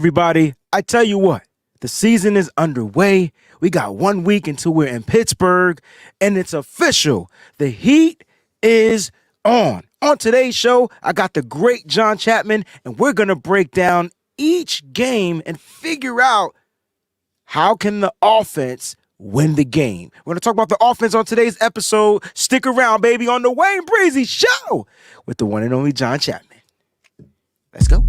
Everybody, I tell you what, the season is underway. We got 1 week until we're in Pittsburgh, and it's official. The heat is on. On today's show, I got the great John Chapman, and we're going to break down each game and figure out how can the offense win the game. We're going to talk about the offense on today's episode. Stick around, baby, on the Wayne Breezie Show with the one and only John Chapman. Let's go.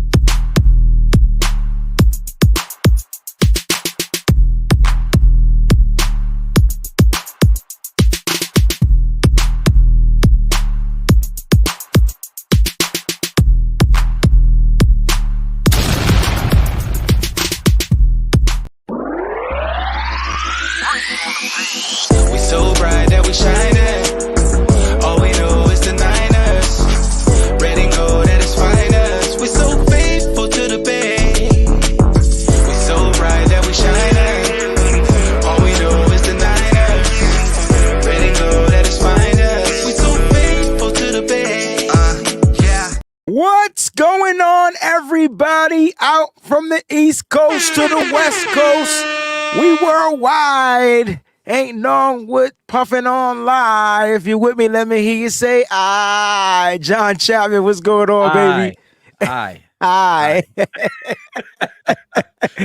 We so bright that we shining. All we know is the Niners. Red and gold at its finest. We so faithful to the bay. We so bright that we shining. All we know is the Niners. Red and gold at its finest. We so faithful to the bay. Yeah. What's going on, everybody? Out from the East Coast to the West Coast, we worldwide. Ain't known what puffing on live. If you with me, let me hear you say, aye. John Chapman, what's going on, baby? Aye. Aye.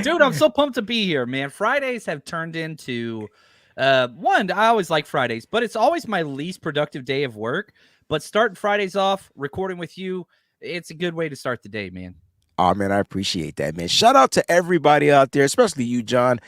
Dude, I'm so pumped to be here, man. Fridays have turned into, one, I always like Fridays, but it's always my least productive day of work. But starting Fridays off, recording with you, it's a good way to start the day, man. Oh, man, I appreciate that, man. Shout out to everybody out there, especially you, John.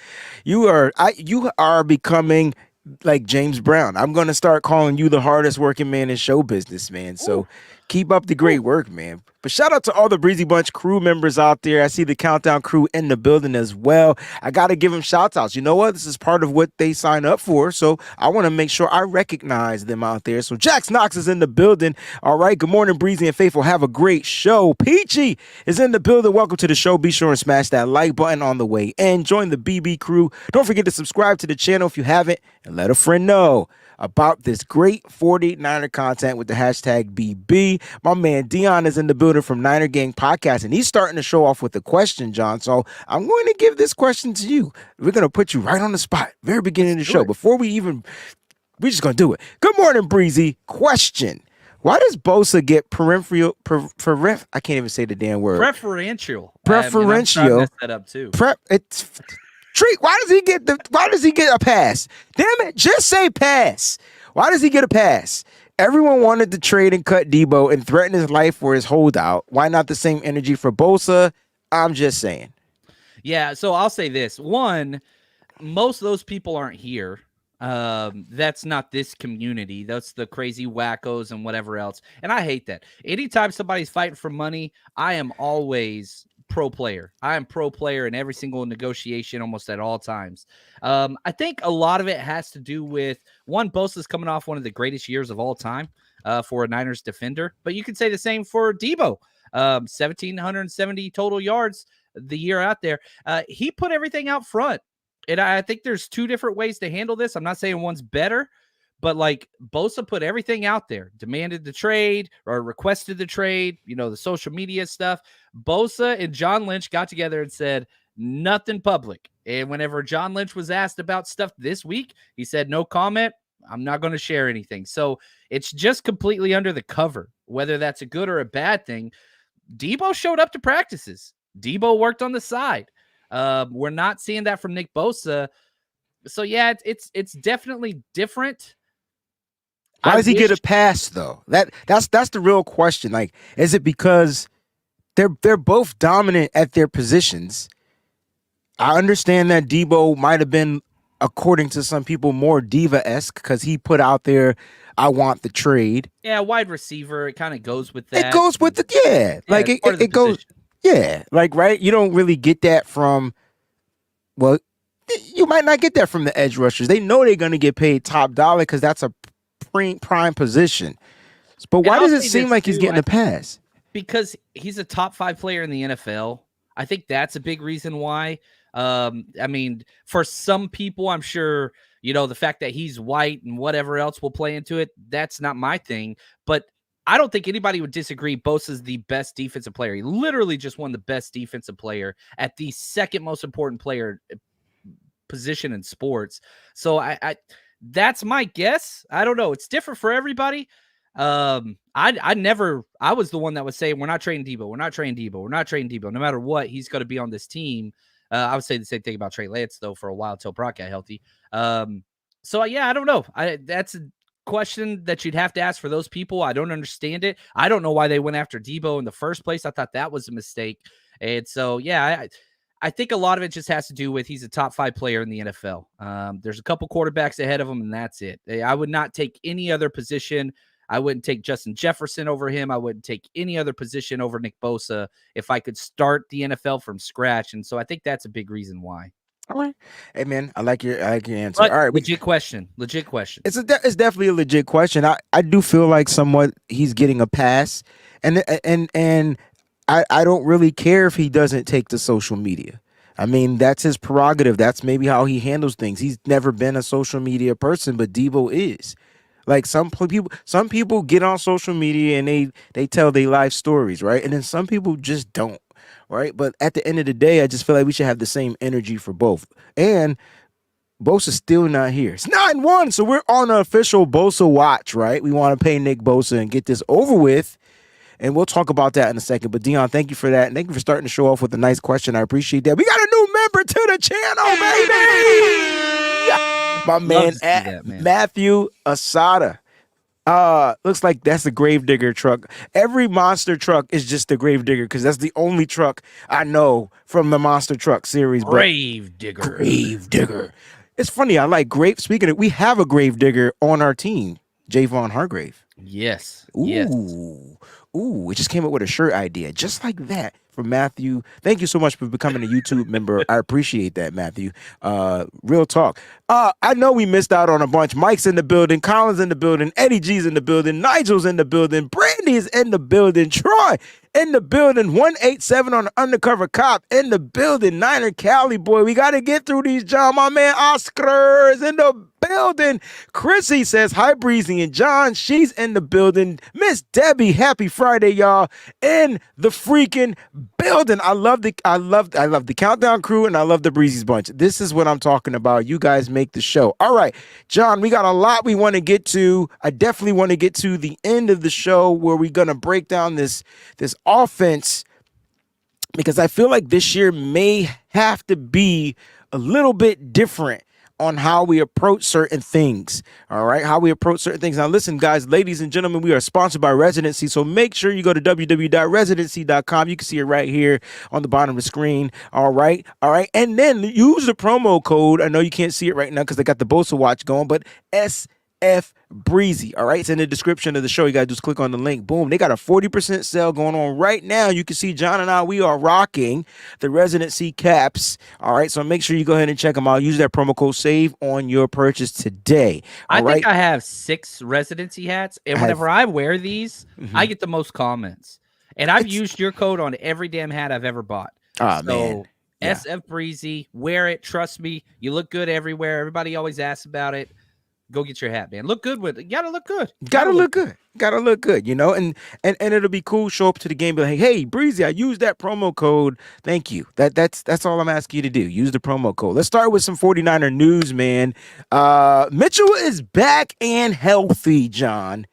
You are becoming like James Brown. I'm going to start calling you the hardest working man in show business, man. So keep up the great work, man. But shout out to all the Breezy Bunch crew members out there. I see the Countdown crew in the building as well. I got to give them shout outs. You know what? This is part of what they sign up for. So I want to make sure I recognize them out there. So Jax Knox is in the building. All right. Good morning, Breezy and Faithful. Have a great show. Peachy is in the building. Welcome to the show. Be sure and smash that like button on the way in. Join the BB crew. Don't forget to subscribe to the channel if you haven't, and let a friend know about this great 49er content with the hashtag BB. My man Dion is in the building from Niner Gang Podcast, and he's starting to show off with a question, John. So I'm going to give this question to you. We're going to put you right on the spot, very beginning of the show. Before we're just going to do it. Good morning, Breezy. Question. Why does Bosa get I can't even say the damn word. Preferential. Preferential. I mean, I'm trying to mess that up too. Treat, why does he get a pass? Damn it, just say pass. Why does he get a pass? Everyone wanted to trade and cut Debo and threaten his life for his holdout. Why not the same energy for Bosa? I'm just saying. Yeah, so I'll say this. One, most of those people aren't here. That's not this community. That's the crazy wackos and whatever else. And I hate that. Anytime somebody's fighting for money, I am always pro player. I am pro player in every single negotiation almost at all times. I think a lot of it has to do with, one, Bosa's coming off one of the greatest years of all time for a Niners defender. But you could say the same for Debo. 1,770 total yards the year out there. He put everything out front. And I think there's two different ways to handle this. I'm not saying one's better, but like Bosa put everything out there, demanded the trade or requested the trade, the social media stuff. Bosa and John Lynch got together and said nothing public. And whenever John Lynch was asked about stuff this week, he said, no comment. I'm not going to share anything. So it's just completely under the cover, whether that's a good or a bad thing. Debo showed up to practices. Debo worked on the side. We're not seeing that from Nick Bosa. So yeah, it's definitely different. Why does he get a pass though? That's the real question. Like, is it because they're both dominant at their positions? I understand that Debo might have been, according to some people, more diva-esque because he put out there, I want the trade. Yeah, wide receiver. It kind of goes with that. It goes with the like it goes. Yeah, like right. You don't really get that from. Well, you might not get that from the edge rushers. They know they're going to get paid top dollar because that's a prime position. But why does it seem like he's getting a pass? Because he's a top 5 player in the NFL. I think that's a big reason why. I mean, for some people, I'm sure, the fact that he's white and whatever else will play into it. That's not my thing. But I don't think anybody would disagree. Bosa's the best defensive player. He literally just won the best defensive player at the second most important player position in sports. So I that's my guess. I don't know. It's different for everybody. I was the one that was saying we're not trading Debo. We're not trading Debo. We're not trading Debo. No matter what, he's going to be on this team. I would say the same thing about Trey Lance though for a while until Brock got healthy. So yeah, I don't know. That's a question that you'd have to ask for those people. I don't understand it. I don't know why they went after Debo in the first place. I thought that was a mistake. And so yeah, I think a lot of it just has to do with he's a top 5 player in the NFL. There's a couple quarterbacks ahead of him, and that's it. I would not take any other position. I wouldn't take Justin Jefferson over him. I wouldn't take any other position over Nick Bosa if I could start the NFL from scratch. And so I think that's a big reason why. All right. Hey man, I like your answer. But All right. Legit question. It's definitely a legit question. I do feel like somewhat he's getting a pass. And I don't really care if he doesn't take to social media. I mean, that's his prerogative. That's maybe how he handles things. He's never been a social media person, but Debo is. Like some people get on social media and they tell their life stories, right? And then some people just don't, right? But at the end of the day, I just feel like we should have the same energy for both. And Bosa's still not here. It's 9-1, so we're on an official Bosa watch, right? We want to pay Nick Bosa and get this over with. And we'll talk about that in a second. But Dion, thank you for that. And thank you for starting the show off with a nice question. I appreciate that. We got a new member to the channel, baby. My man, Matthew Asada. Looks like that's a Gravedigger truck. Every monster truck is just a Gravedigger because that's the only truck I know from the Monster Truck series. Gravedigger. It's funny. I like Speaking of, we have a Gravedigger on our team, Javon Hargrave. Yes. Ooh, it just came up with a shirt idea just like that from Matthew. Thank you so much for becoming a YouTube member. I appreciate that, Matthew. Real talk. I know we missed out on a bunch. Mike's in the building, Colin's in the building, Eddie G's in the building, Nigel's in the building, Brandy's in the building, Troy in the building, 187 on the undercover cop in the building, Niner Cali boy. We got to get through these, John. My man Oscar's in the building. Chrissy says hi, Breezie and John. She's in the building. Miss Debbie, happy Friday, y'all. In the freaking building. I love the countdown crew and I love the Breezy's bunch. This is what I'm talking about. You guys make the show. All right, John, we got a lot we want to get to. I definitely want to get to the end of the show where we're gonna break down this offense, because I feel like this year may have to be a little bit different on how we approach certain things. All right, how we approach certain things. Now, listen, guys, ladies and gentlemen, we are sponsored by Residency, so make sure you go to www.residency.com. You can see it right here on the bottom of the screen. All right, and then use the promo code. I know you can't see it right now because I got the Bosa watch going, but SF Breezy. All right, it's in the description of the show. You gotta just click on the link. Boom, they got a 40% sale going on right now. You can see John and I, we are rocking the Residency caps. All right, so make sure you go ahead and check them out. Use that promo code SAVE on your purchase today. I think I have 6 Residency hats, and whenever I wear these, I get the most comments. And I've used your code on every damn hat I've ever bought. Oh, man. Yeah. SF Breezy, wear it. Trust me, you look good everywhere. Everybody always asks about it. Go get your hat, man. Look good with it. You gotta look good. Gotta look good, you know, and it'll be cool. Show up to the game, be like, hey, Breezy, I used that promo code. Thank you. That's all I'm asking you to do. Use the promo code. Let's start with some 49er news, man. Mitchell is back and healthy, John.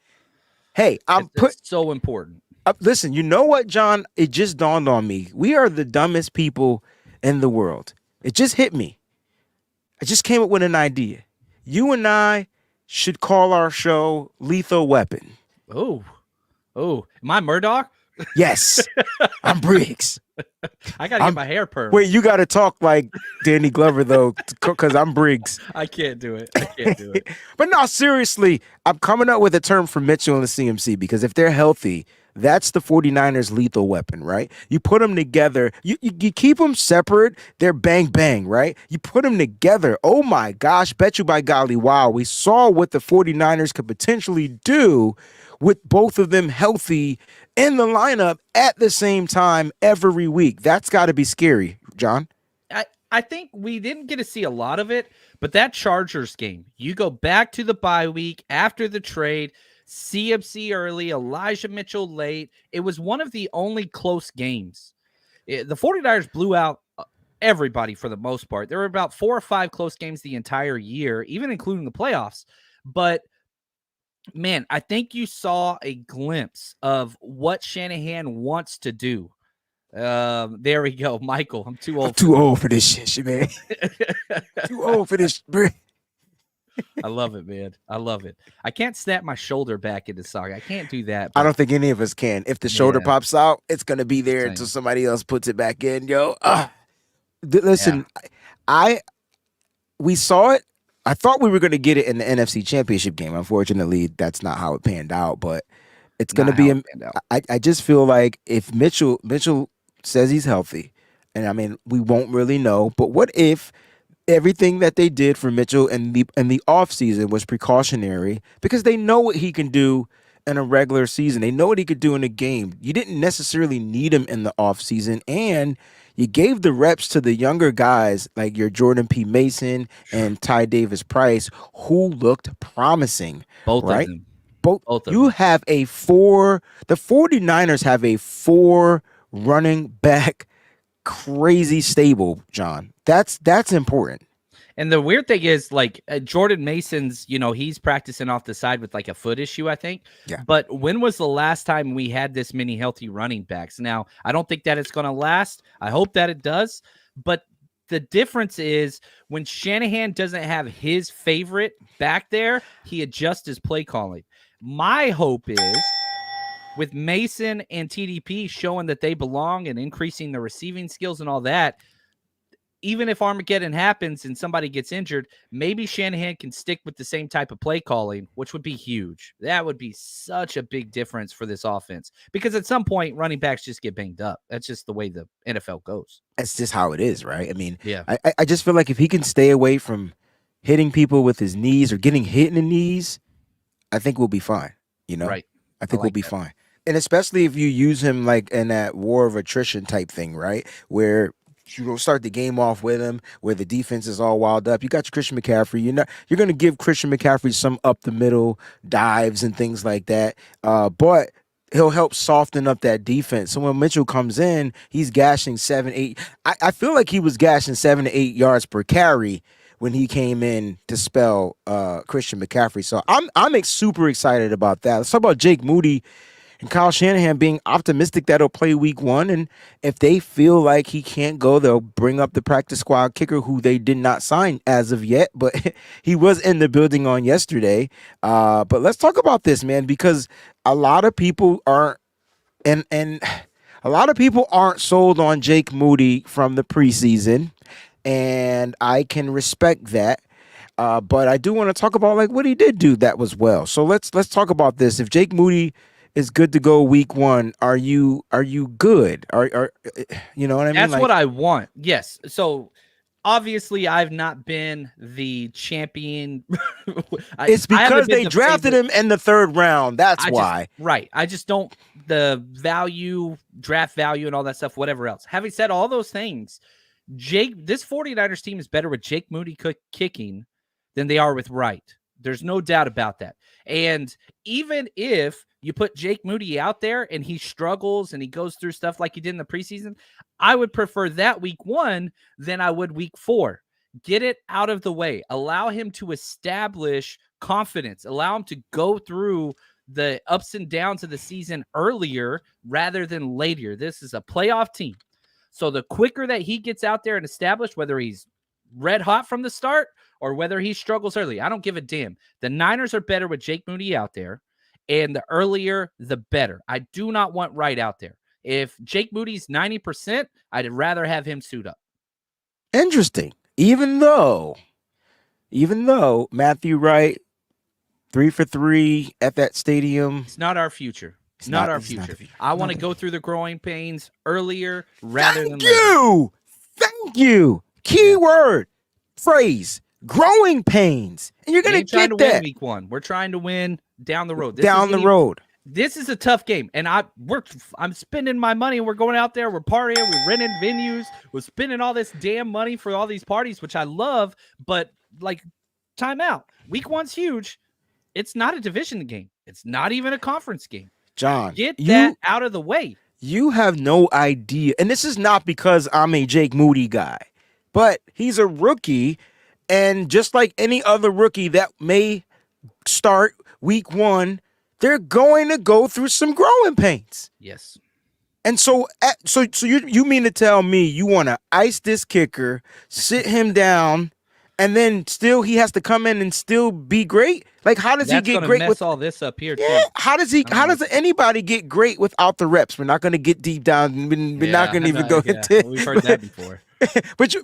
Hey, It's so important. Listen, you know what, John? It just dawned on me. We are the dumbest people in the world. It just hit me. I just came up with an idea. You and I should call our show Lethal Weapon. Oh, am I Murdoch? Yes, I'm Briggs. I gotta get my hair permed. Wait, you gotta talk like Danny Glover though, because I'm Briggs. I can't do it. But no, seriously, I'm coming up with a term for Mitchell and the CMC, because if they're healthy, that's the 49ers lethal weapon, right? You put them together, you keep them separate, they're bang, bang, right? You put them together, oh my gosh, bet you by golly, wow, we saw what the 49ers could potentially do with both of them healthy in the lineup at the same time every week. That's got to be scary, John. I think we didn't get to see a lot of it, but that Chargers game, you go back to the bye week after the trade, CMC early, Elijah Mitchell late. It was one of the only close games. The 49ers blew out everybody for the most part. There were about 4 or 5 close games the entire year, even including the playoffs. But man, I think you saw a glimpse of what Shanahan wants to do. There we go, Michael. I'm too old. I'm too old for this shit, man. Too old for this. I love it, man. I love it. I can't snap my shoulder back into socket. I can't do that. I don't think any of us can. If the shoulder pops out, it's gonna be there Same. until somebody else puts it back in. Yo, listen, we saw it. I thought we were gonna get it in the NFC Championship game. Unfortunately, that's not how it panned out. But it's gonna be. I just feel like if Mitchell says he's healthy, and I mean we won't really know. But what if everything that they did for Mitchell in the offseason was precautionary because they know what he can do in a regular season. They know what he could do in a game. You didn't necessarily need him in the offseason, and you gave the reps to the younger guys like your Jordan P. Mason and Ty Davis Price, who looked promising. Both right? of them. Both of them. Have the 49ers have a 4 running back crazy stable, John. That's important. And the weird thing is, like, Jordan Mason's, he's practicing off the side with like a foot issue, I think. Yeah. But when was the last time we had this many healthy running backs? Now, I don't think that it's going to last. I hope that it does. But the difference is when Shanahan doesn't have his favorite back there, he adjusts his play calling. My hope is with Mason and TDP showing that they belong and increasing the receiving skills and all that, even if Armageddon happens and somebody gets injured, maybe Shanahan can stick with the same type of play calling, which would be huge. That would be such a big difference for this offense because at some point running backs just get banged up. That's just the way the NFL goes. That's just how it is, right? I mean, yeah. I just feel like if he can stay away from hitting people with his knees or getting hit in the knees, I think we'll be fine. Right. I think we'll be fine. And especially if you use him like in that war of attrition type thing, right? Where you don't start the game off with him, where the defense is all wild up. You got your Christian McCaffrey. You're going to give Christian McCaffrey some up the middle dives and things like that. But he'll help soften up that defense. So when Mitchell comes in, he's gashing 7, 8. I feel like he was gashing 7 to 8 yards per carry when he came in to spell Christian McCaffrey. So I'm super excited about that. Let's talk about Jake Moody and Kyle Shanahan being optimistic that he'll play week 1. And if they feel like he can't go, they'll bring up the practice squad kicker who they did not sign as of yet, but he was in the building on yesterday. But let's talk about this, man, because a lot of people aren't and a lot of people aren't sold on Jake Moody from the preseason, and I can respect that. But I do want to talk about like what he did do that was well. So let's talk about this. If Jake Moody is good to go week 1, are you good? Are you know what I mean? That's what I want. Yes. So obviously I've not been the champion. It's because they drafted him in the 3rd round. That's why. Right. I just don't the value, draft value and all that stuff, whatever else. Having said all those things, this 49ers team is better with Jake Moody kicking than they are with Wright. There's no doubt about that. And even if you put Jake Moody out there and he struggles and he goes through stuff like he did in the preseason, I would prefer that week 1 than I would week 4. Get it out of the way. Allow him to establish confidence. Allow him to go through the ups and downs of the season earlier rather than later. This is a playoff team. So the quicker that he gets out there and established, whether he's red hot from the start or whether he struggles early, I don't give a damn. The Niners are better with Jake Moody out there, and the earlier, the better. I do not want Wright out there. If Jake Moody's 90%, I'd rather have him suit up. Interesting. Even though Matthew Wright, 3 for 3 at that stadium. It's not our future. It's not our future. I want to go through the growing pains earlier rather than later. Thank you. Keyword, phrase, growing pains. And you're going to get that. Win week 1. We're trying to win down the road. This is a tough game. And I'm spending my money. We're going out there. We're partying. We're renting venues. We're spending all this damn money for all these parties, which I love. But, like, time out. Week 1's huge. It's not a division game. It's not even a conference game. John, Get that out of the way. You have no idea. And this is not because I'm a Jake Moody guy, but he's a rookie. And just like any other rookie that may start week 1, they're going to go through some growing pains. Yes. And so you mean to tell me you want to ice this kicker, sit him down, and then still he has to come in and still be great? Like, how does he get great mess with all this up here? Yeah, too. how does anybody get great without the reps? We're not going to get deep down. We're not going to even go into. We've heard that before.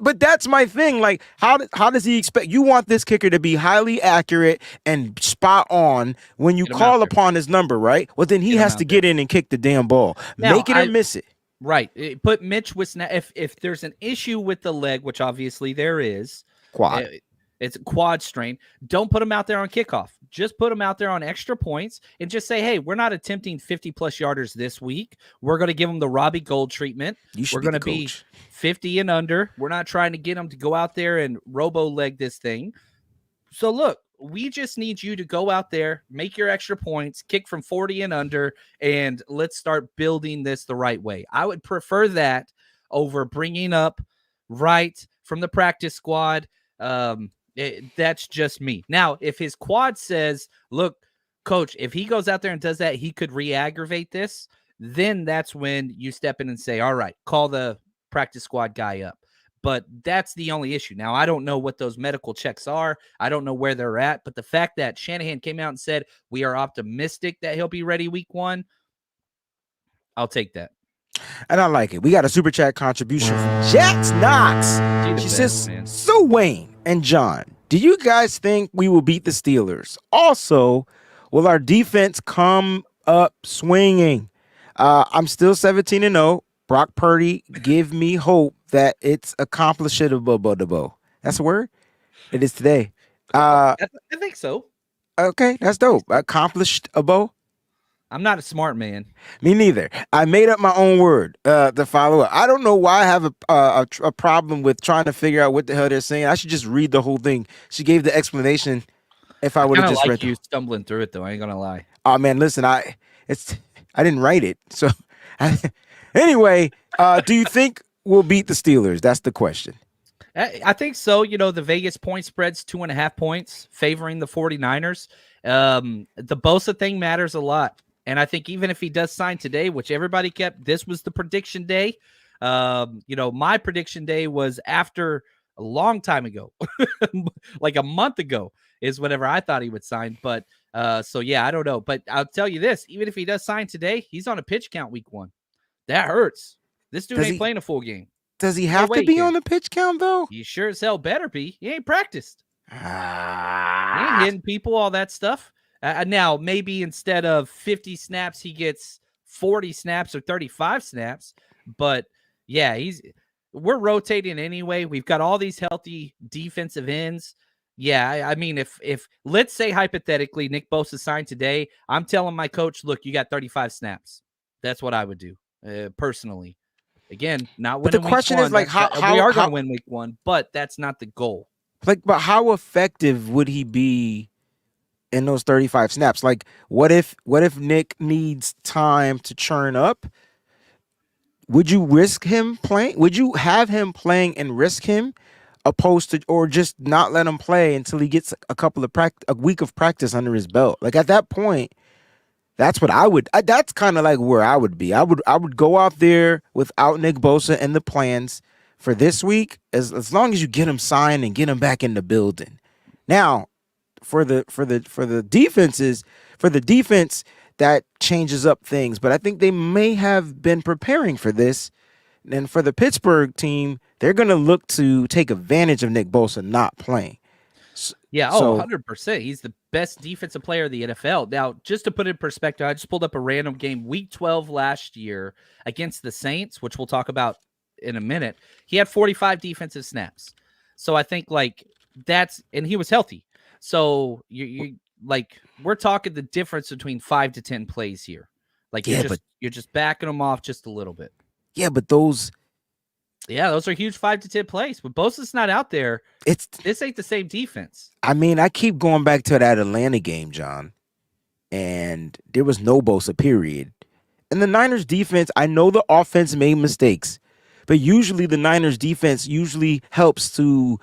but that's my thing. Like, how does he expect? You want this kicker to be highly accurate and spot on when you call upon his number, right? Well, then he has to get in and kick the damn ball, make it or miss it. Right. Put Mitch with if there's an issue with the leg, which obviously there is, quad. It's a quad strain. Don't put him out there on kickoff. Just put him out there on extra points and just say, hey, we're not attempting 50-plus yarders this week. We're going to give him the Robbie Gould treatment. We're going to be 50 and under. We're not trying to get him to go out there and robo-leg this thing. So, look, we just need you to go out there, make your extra points, kick from 40 and under, and let's start building this the right way. I would prefer that over bringing up right from the practice squad. That's just me. Now, if his quad says, look, coach, if he goes out there and does that, he could re-aggravate this, then that's when you step in and say, all right, call the practice squad guy up. But that's the only issue. Now, I don't know what those medical checks are. I don't know where they're at. But the fact that Shanahan came out and said, we are optimistic that he'll be ready week 1, I'll take that. And I like it. We got a super chat contribution from Jax Knox. She says, so Wayne and John, do you guys think we will beat the Steelers? Also, will our defense come up swinging? I'm still 17-0. Brock Purdy, give me hope that it's accomplishable. That's a word? It is today. I think so. Okay, that's dope. Accomplishable. I'm not a smart man. Me neither. I made up my own word to follow up. I don't know why I have a problem with trying to figure out what the hell they're saying. I should just read the whole thing. She gave the explanation. If I would have just read you stumbling through it, though. I ain't gonna lie. Oh man, listen, I didn't write it. So anyway, do you think we'll beat the Steelers? That's the question. I think so. You know, the Vegas point spread's 2.5 points favoring the 49ers. The Bosa thing matters a lot. And I think even if he does sign today, which everybody kept, this was the prediction day. You know, my prediction day was after a long time ago, like a month ago is whenever I thought he would sign. But so, yeah, I don't know. But I'll tell you this, even if he does sign today, he's on a pitch count week 1. That hurts. This dude ain't playing a full game. Does he have to be on the pitch count, though? He sure as hell better be. He ain't practiced. He ain't hitting people, all that stuff. Now, maybe instead of 50 snaps, he gets 40 snaps or 35 snaps. But, yeah, we're rotating anyway. We've got all these healthy defensive ends. Yeah, I mean, if let's say hypothetically Nick Bosa signed today, I'm telling my coach, look, you got 35 snaps. That's what I would do personally. Again, not winning. But the question is, like, how we are going to win week 1, but that's not the goal. Like, but how effective would he be in those 35 snaps? Like, what if Nick needs time to churn up? Would you risk him playing? Would you have him playing and risk him, opposed to, or just not let him play until he gets a week of practice under his belt? Like, at that point, that's what I would. That's kind of like where I would be. I would go out there without Nick Bosa and the plans for this week, as long as you get him signed and get him back in the building. Now, for the defense, that changes up things. But I think they may have been preparing for this. And for the Pittsburgh team, they're going to look to take advantage of Nick Bosa not playing. Yeah, 100%. He's the best defensive player of the NFL. Now, just to put it in perspective, I just pulled up a random game, Week 12 last year against the Saints, which we'll talk about in a minute. He had 45 defensive snaps. So I think and he was healthy. So you like, we're talking the difference between 5 to 10 plays here. Like, you're just backing them off just a little bit. Yeah, but those are huge 5 to 10 plays. But Bosa's not out there. This ain't the same defense. I mean, I keep going back to that Atlanta game, John. and there was no Bosa, period. And the Niners defense, I know the offense made mistakes, but usually the Niners defense usually helps to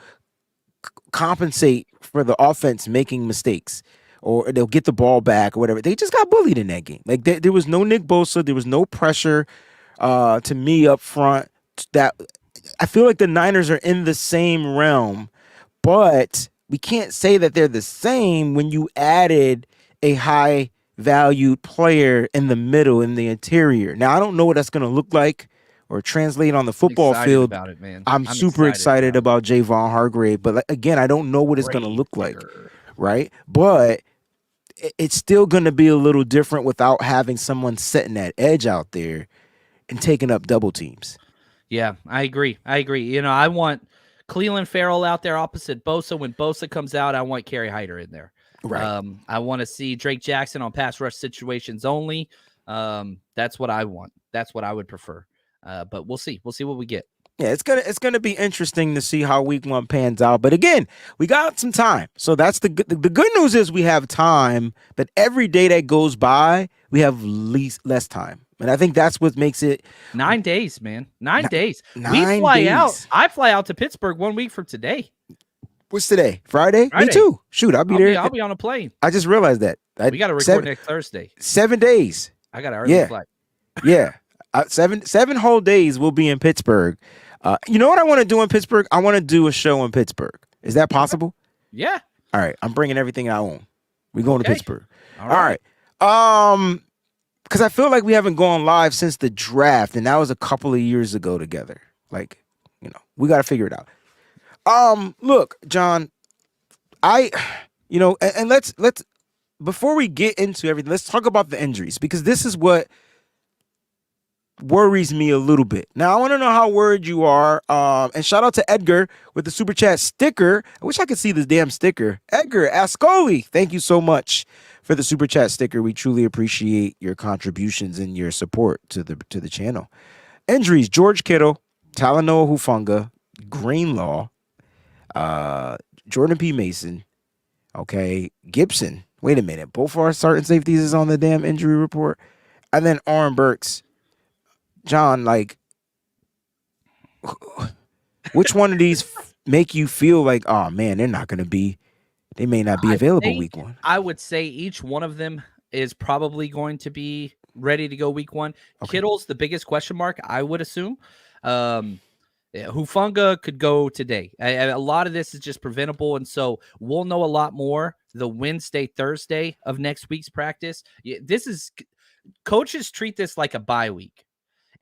compensate for the offense making mistakes, or they'll get the ball back or whatever. They just got bullied in that game. Like there was no Nick Bosa, there was no pressure to me up front. That I feel like the Niners are in the same realm, but we can't say that they're the same when you added a high valued player in the middle, in the interior. Now, I don't know what that's going to look like or translate on the football Excited field. about it, man. I'm super excited about Javon Hargrave, but again, I don't know what it's going to look like, right? But it's still going to be a little different without having someone setting that edge out there and taking up double teams. Yeah, I agree. You know, I want Cleveland Farrell out there opposite Bosa. When Bosa comes out, I want Kerry Hyder in there. Right. I want to see Drake Jackson on pass rush situations only. That's what I want. That's what I would prefer. But we'll see. We'll see what we get. Yeah, it's gonna be interesting to see how week 1 pans out. But again, we got some time, so that's the good news is we have time. But every day that goes by, we have less time, and I think that's what makes it 9 days, man. 9 days. 9 We fly days. out. I fly out to Pittsburgh 1 week from today. What's today? Friday? Me Friday. too. Shoot, I'll be there. I'll be on a plane. I just realized that. We got to record next Thursday. 7 days. I got an early flight. Yeah. 7 whole days we'll be in Pittsburgh. You know what I want to do in Pittsburgh? I want to do a show in Pittsburgh. Is that possible? Yeah. All right. I'm bringing everything I own. We're going to Pittsburgh. All right. Because I feel like we haven't gone live since the draft, and that was a couple of years ago together. Like, we got to figure it out. Look, John, and let's before we get into everything, let's talk about the injuries, because this is what worries me a little bit. Now, I want to know how worried you are. And shout out to Edgar with the super chat sticker. I wish I could see this damn sticker. Edgar Ascoli, thank you so much for the super chat sticker. We truly appreciate your contributions and your support to the channel. Injuries: George Kittle, Talanoa Hufanga, Greenlaw, Jordan P. Mason, Gibson. Wait a minute. Both our starting safeties is on the damn injury report. And then Aaron Burks. John, like, which one of these make you feel like, oh man, they may not be available week 1? I would say each one of them is probably going to be ready to go week 1. Okay. Kittle's the biggest question mark, I would assume. Hufanga could go today. A lot of this is just preventable, and so we'll know a lot more the Wednesday, Thursday of next week's practice. Coaches treat this like a bye week.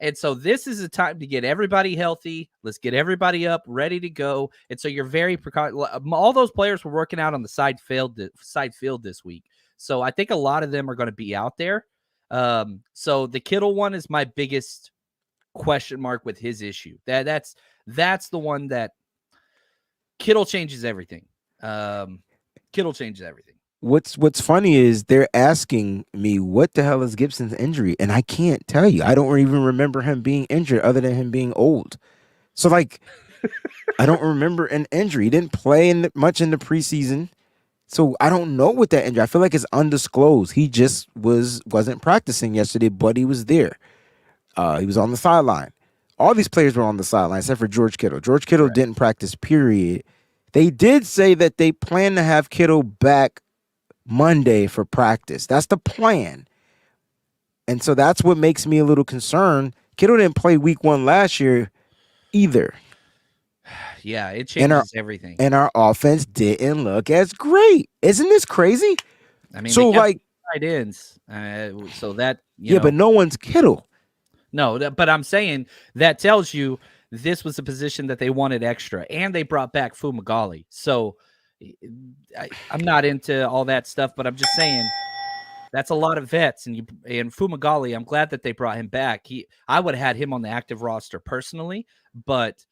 And so this is a time to get everybody healthy. Let's get everybody up, ready to go. And so you're very all those players were working out on the side field this week. So I think a lot of them are going to be out there. So the Kittle one is my biggest question mark with his issue. That's the one that Kittle changes everything. Kittle changes everything. What's funny is they're asking me what the hell is Gibson's injury, and I can't tell you. I don't even remember him being injured other than him being old. So like, I don't remember an injury. He didn't play much in the preseason, so I don't know what that injury. I feel like it's undisclosed. He just wasn't practicing yesterday, but he was there. He was on the sideline. All these players were on the sideline except for George Kittle. George Kittle didn't practice, period. They did say that they plan to have Kittle back Monday for practice. That's the plan. And so that's what makes me a little concerned. Kittle didn't play week 1 last year either. Yeah, it changes everything. And our offense didn't look as great. Isn't this crazy? I mean, so like tight ends. So that but no one's Kittle. No, but I'm saying that tells you this was a position that they wanted extra, and they brought back Fumagalli. So I'm not into all that stuff, but I'm just saying that's a lot of vets. And Fumagalli, I'm glad that they brought him back. I would have had him on the active roster personally, but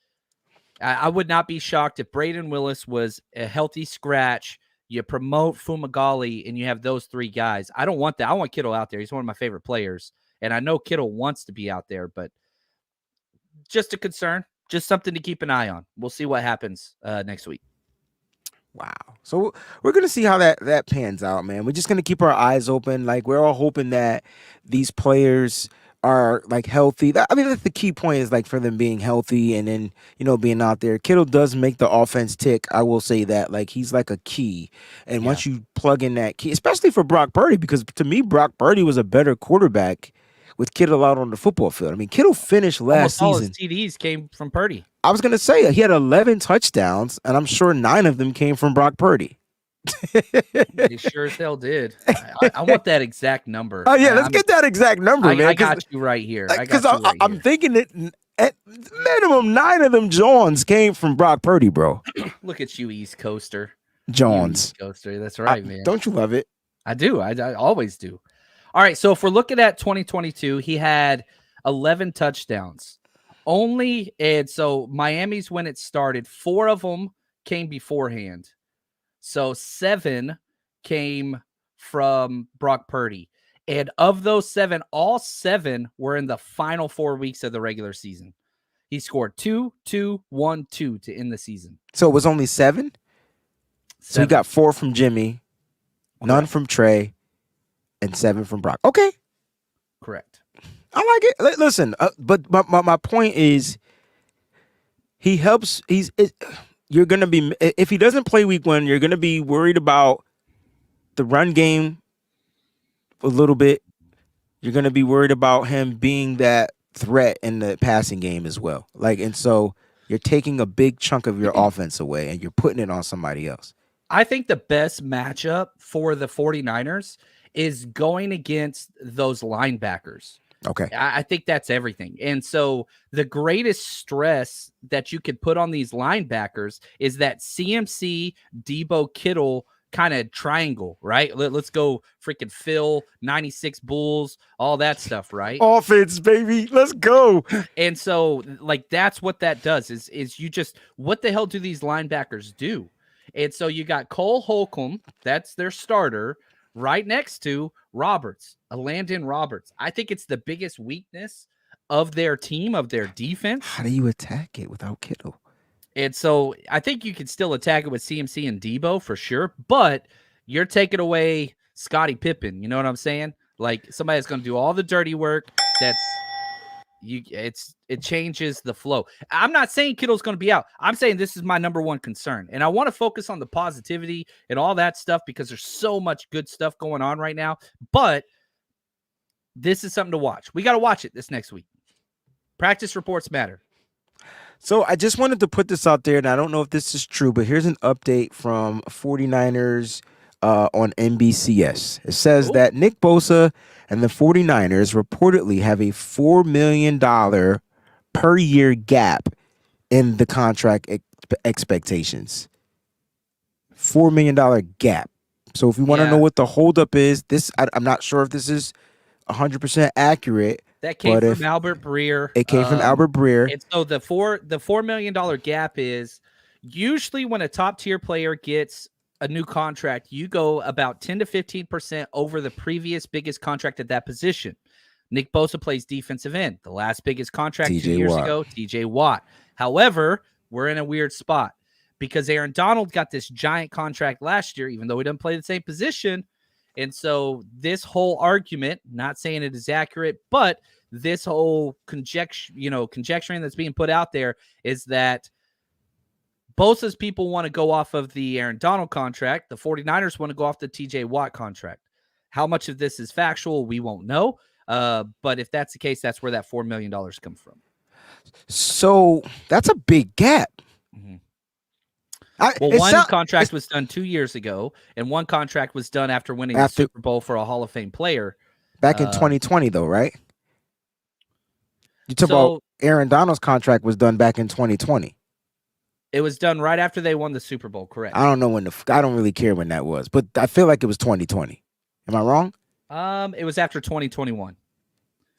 I would not be shocked if Braden Willis was a healthy scratch. You promote Fumagalli, and you have those 3 guys. I don't want that. I want Kittle out there. He's one of my favorite players, and I know Kittle wants to be out there, but just a concern, just something to keep an eye on. We'll see what happens next week. Wow. So we're gonna see how that pans out, man. We're just gonna keep our eyes open. Like we're all hoping that these players are like healthy. I mean, that's the key point is like for them being healthy and then being out there. Kittle does make the offense tick. I will say that. Like he's like a key, and Yeah. once you plug in that key, especially for Brock Purdy, because to me Brock Purdy was a better quarterback with Kittle out on the football field. I mean, Kittle finished last Almost all his season. TDs came from Purdy. I was gonna say he had 11 touchdowns, and I'm sure 9 of them came from Brock Purdy. They sure as hell did. I want that exact number. Oh yeah, let's get that exact number, man. I got you right here. Because I'm thinking that at minimum 9 of them Johns came from Brock Purdy, bro. Look at you, East Coaster. Johns. East Coaster. That's right, man. Don't you love it? I do. I always do. All right. So if we're looking at 2022, he had 11 touchdowns. And so Miami's when it started, 4 of them came beforehand. So 7 came from Brock Purdy. And of those 7, all 7 were in the final 4 weeks of the regular season. He scored 2, 2, 1, 2 to end the season. So it was only 7? So he got 4 from Jimmy, none from Trey, and 7 from Brock. Okay. Correct. I like it. Listen, but my point is he helps. You're going to be, if he doesn't play week 1, you're going to be worried about the run game a little bit. You're going to be worried about him being that threat in the passing game as well. And so you're taking a big chunk of your offense away and you're putting it on somebody else. I think the best matchup for the 49ers is going against those linebackers. Okay. I think that's everything. And so the greatest stress that you could put on these linebackers is that CMC, Debo, Kittle kind of triangle, right? Let's go freaking Phil, 96 Bulls, all that stuff, right? Offense, baby. Let's go. And so that's what that does is you just, what the hell do these linebackers do? And so you got Cole Holcomb, that's their starter, right next to Roberts, Landon Roberts. I think it's the biggest weakness of their team, of their defense. How do you attack it without Kittle? And so I think you can still attack it with CMC and Debo for sure, but you're taking away Scottie Pippen. You know what I'm saying? Like somebody that's going to do all the dirty work. It changes the flow. I'm not saying Kittle's going to be out. I'm saying this is my number one concern. And I want to focus on the positivity and all that stuff because there's so much good stuff going on right now. But this is something to watch. We got to watch it this next week. Practice reports matter. So I just wanted to put this out there, and I don't know if this is true, but here's an update from 49ers on NBCS. It says that Nick Bosa and the 49ers reportedly have a $4 million per year gap in the contract expectations. $4 million gap. So if you want to know what the holdup is, I'm not sure if this is 100% accurate. That came from Albert Breer. It came from Albert Breer. And so the $4 million gap is usually when a top tier player gets a new contract, you go about 10 to 15% over the previous biggest contract at that position. Nick Bosa plays defensive end. The last biggest contract 2 years ago, TJ Watt. However, we're in a weird spot because Aaron Donald got this giant contract last year, even though he doesn't play the same position. And so this whole argument, not saying it is accurate, but this whole conjecturing that's being put out there is that Bosa's people want to go off of the Aaron Donald contract. The 49ers want to go off the TJ Watt contract. How much of this is factual, we won't know. But if that's the case, that's where that $4 million comes from. So that's a big gap. Mm-hmm. One contract was done 2 years ago, and one contract was done after winning the Super Bowl for a Hall of Fame player. Back in 2020, though, right? You talk about Aaron Donald's contract was done back in 2020. It was done right after they won the Super Bowl, correct? I don't know when I don't really care when that was, but I feel like it was 2020. Am I wrong? It was after 2021.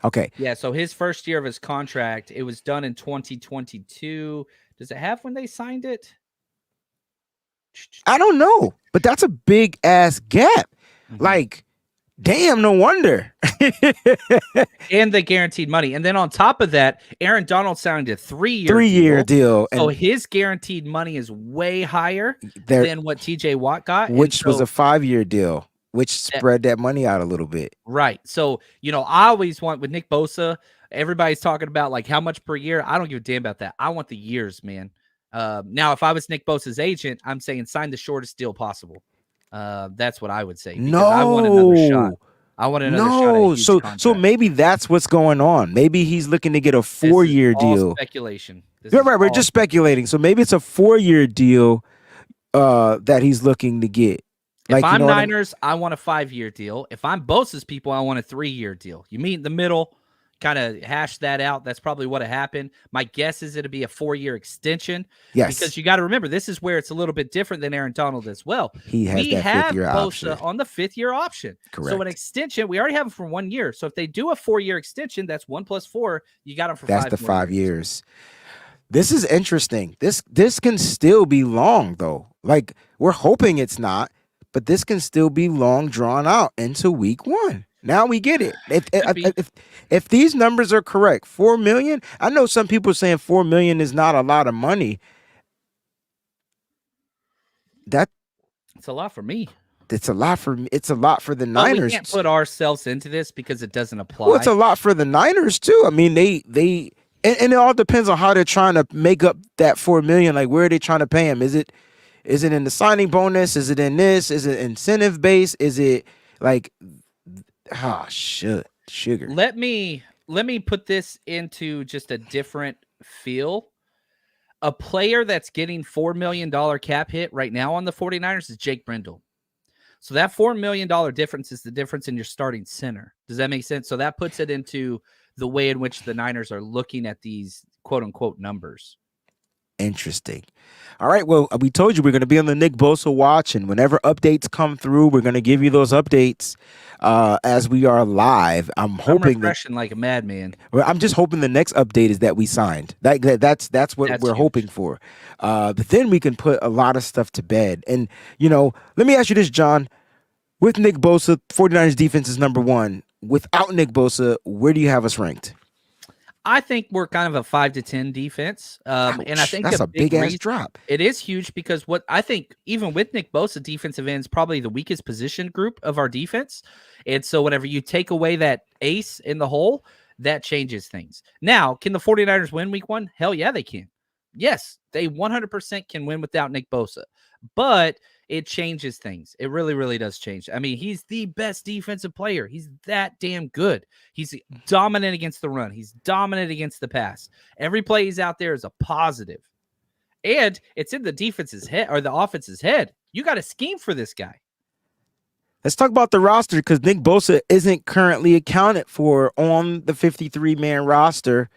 Okay. Yeah, so his first year of his contract, it was done in 2022. Does it have when they signed it? I don't know, but that's a big ass gap. Mm-hmm. Like Damn, no wonder. And the guaranteed money. And then on top of that, Aaron Donald signed a 3-year 3-year deal, So and his guaranteed money is way higher there, than what TJ Watt got. And which was so a 5-year deal, which spread that money out a little bit. right. So, I always want with Nick Bosa, everybody's talking about like how much per year. I don't give a damn about that. I want the years, man. Now, if I was Nick Bosa's agent, I'm saying sign the shortest deal possible. That's what I would say because I want another shot. No, I want another shot at a no. huge So contract. maybe that's what's going on. Maybe he's looking to get a This is 4-year all deal. speculation. This You're is right. We're all- just speculating. So maybe it's a 4-year deal that he's looking to get. If I'm what Niners, I want a 5-year deal. If I'm Bosa's people, I want a 3-year deal. You meet in the middle, kind of hash that out. That's probably what happened. My guess is it'll be a 4-year extension. Yes. Because you got to remember, this is where it's a little bit different than Aaron Donald as well. He has we that have 5th-year Bosa option. on the 5th-year option. Correct. So an extension, we already have him for 1 year. So if they do a 4-year extension, that's 1 + 4. You got him for That's 5 the more 5 years. This is interesting. This can still be long though. Like we're hoping it's not, but this can still be long, drawn out into week 1. Now we get it. If these numbers are correct, 4 million. I know some people saying 4 million is not a lot of money. It's a lot for me. It's a lot for me. It's a lot for the Niners. We can't put ourselves into this because it doesn't apply. Well, it's a lot for the Niners too. I mean, they and it all depends on how they're trying to make up that 4 million. Like, where are they trying to pay him? Is it in the signing bonus? Is it in this? Is it incentive base? Is it like, sugar? Let me put this into just a different feel. A player that's getting $4 million cap hit right now on the 49ers is Jake Brendel. So that $4 million difference is the difference in your starting center. Does that make sense? So that puts it into the way in which the Niners are looking at these quote unquote numbers. Interesting. All right. Well, we told you we're going to be on the Nick Bosa watch, and whenever updates come through, we're going to give you those updates as we are live. I'm refreshing like a madman. I'm just hoping the next update is that we signed. That's what we're hoping for. But then we can put a lot of stuff to bed. And let me ask you this, John. With Nick Bosa, 49ers defense is number 1. Without Nick Bosa, where do you have us ranked? I think we're kind of a 5 to 10 defense. And I think that's a big ass drop. It is huge because what I think, even with Nick Bosa, defensive end is probably the weakest position group of our defense. And so whenever you take away that ace in the hole, that changes things. Now, can the 49ers win week 1? Hell yeah, they can. Yes, they 100% can win without Nick Bosa. But it changes things. It really, really does change. I mean, he's the best defensive player. He's that damn good. He's dominant against the run. He's dominant against the pass. Every play he's out there is a positive. And it's in the defense's head or the offense's head. You got to scheme for this guy. Let's talk about the roster because Nick Bosa isn't currently accounted for on the 53-man roster.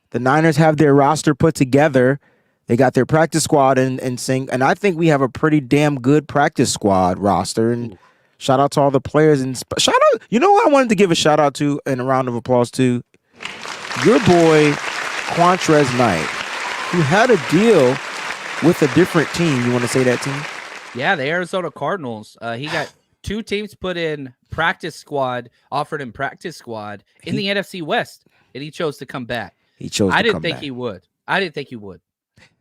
The Niners have their roster put together. They got their practice squad and sync, and I think we have a pretty damn good practice squad roster. And shout out to all the players and shout out. You know who I wanted to give a shout out to and a round of applause to? Your boy Quantrez Knight, who had a deal with a different team. You want to say that team? Yeah, the Arizona Cardinals. He got 2 teams put in practice squad, offered him practice squad in the NFC West, and he chose to come back. I didn't think he would. I didn't think he would.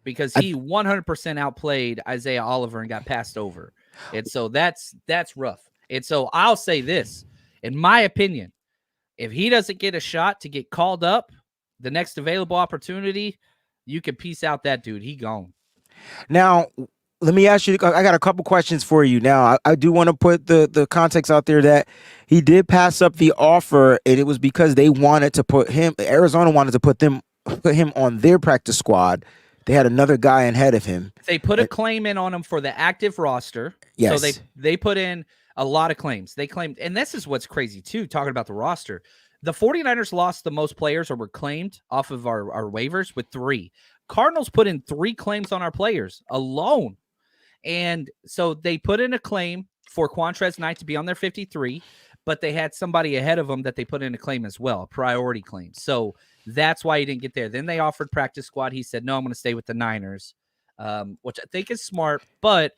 Because he 100% outplayed Isaiah Oliver and got passed over. And so that's rough. And so I'll say this, in my opinion, if he doesn't get a shot to get called up, the next available opportunity, you can peace out that dude. He gone. Now, let me ask you, I got a couple questions for you. Now, I do want to put the context out there that he did pass up the offer, and it was because they wanted to Arizona wanted to put him on their practice squad. They had another guy ahead of him. They put a claim in on him for the active roster. Yes. So they put in a lot of claims. They claimed, and this is what's crazy too, talking about the roster. The 49ers lost the most players or were claimed off of our waivers with 3. Cardinals put in 3 claims on our players alone. And so they put in a claim for Quantrez Knight to be on their 53, but they had somebody ahead of them that they put in a claim as well, a priority claim. So that's why he didn't get there. Then they offered practice squad. He said, no, I'm going to stay with the Niners, which I think is smart. But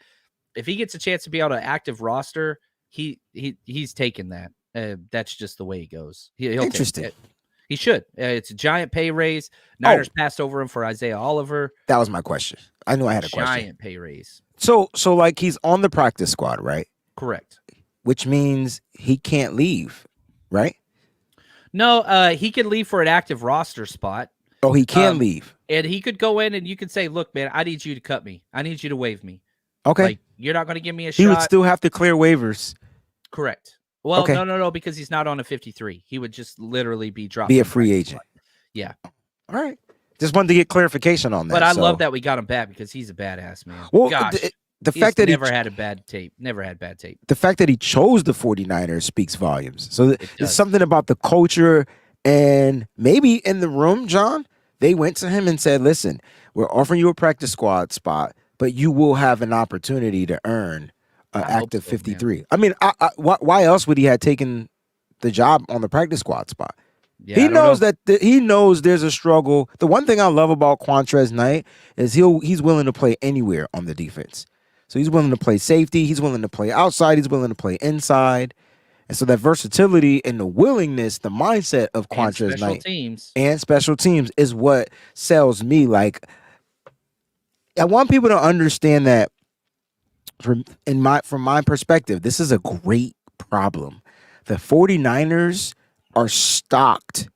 if he gets a chance to be on an active roster, he's taking that. That's just the way it goes. He'll Interesting. take it. He should. It's a giant pay raise. Niners passed over him for Isaiah Oliver. That was my question. I knew I had a question. Giant pay raise. So like he's on the practice squad, right? Correct. Which means he can't leave, right? No, he could leave for an active roster spot. Oh, he can leave. And he could go in and you could say, look, man, I need you to cut me. I need you to waive me. Okay. Like, you're not going to give me a shot. He would still have to clear waivers. Correct. Well, Okay. no, because he's not on a 53. He would just literally be dropped. Be a free agent. Yeah. All right. Just wanted to get clarification on that. But I love that we got him back because he's a badass, man. Well, gosh, the fact that never had bad tape. The fact that he chose the 49ers speaks volumes. So it's does. something about the culture, and maybe in the room, John, they went to him and said, listen, we're offering you a practice squad spot, but you will have an opportunity to earn an active 53. Man. I mean, why else would he have taken the job on the practice squad spot? Yeah, he knows that he knows there's a struggle. The one thing I love about Quantrez Knight is he's willing to play anywhere on the defense. So he's willing to play safety. He's willing to play outside. He's willing to play inside. And so that versatility and the willingness, the mindset of Quantrez Knight and special teams is what sells me. Like, I want people to understand that from my perspective, this is a great problem. The 49ers are stocked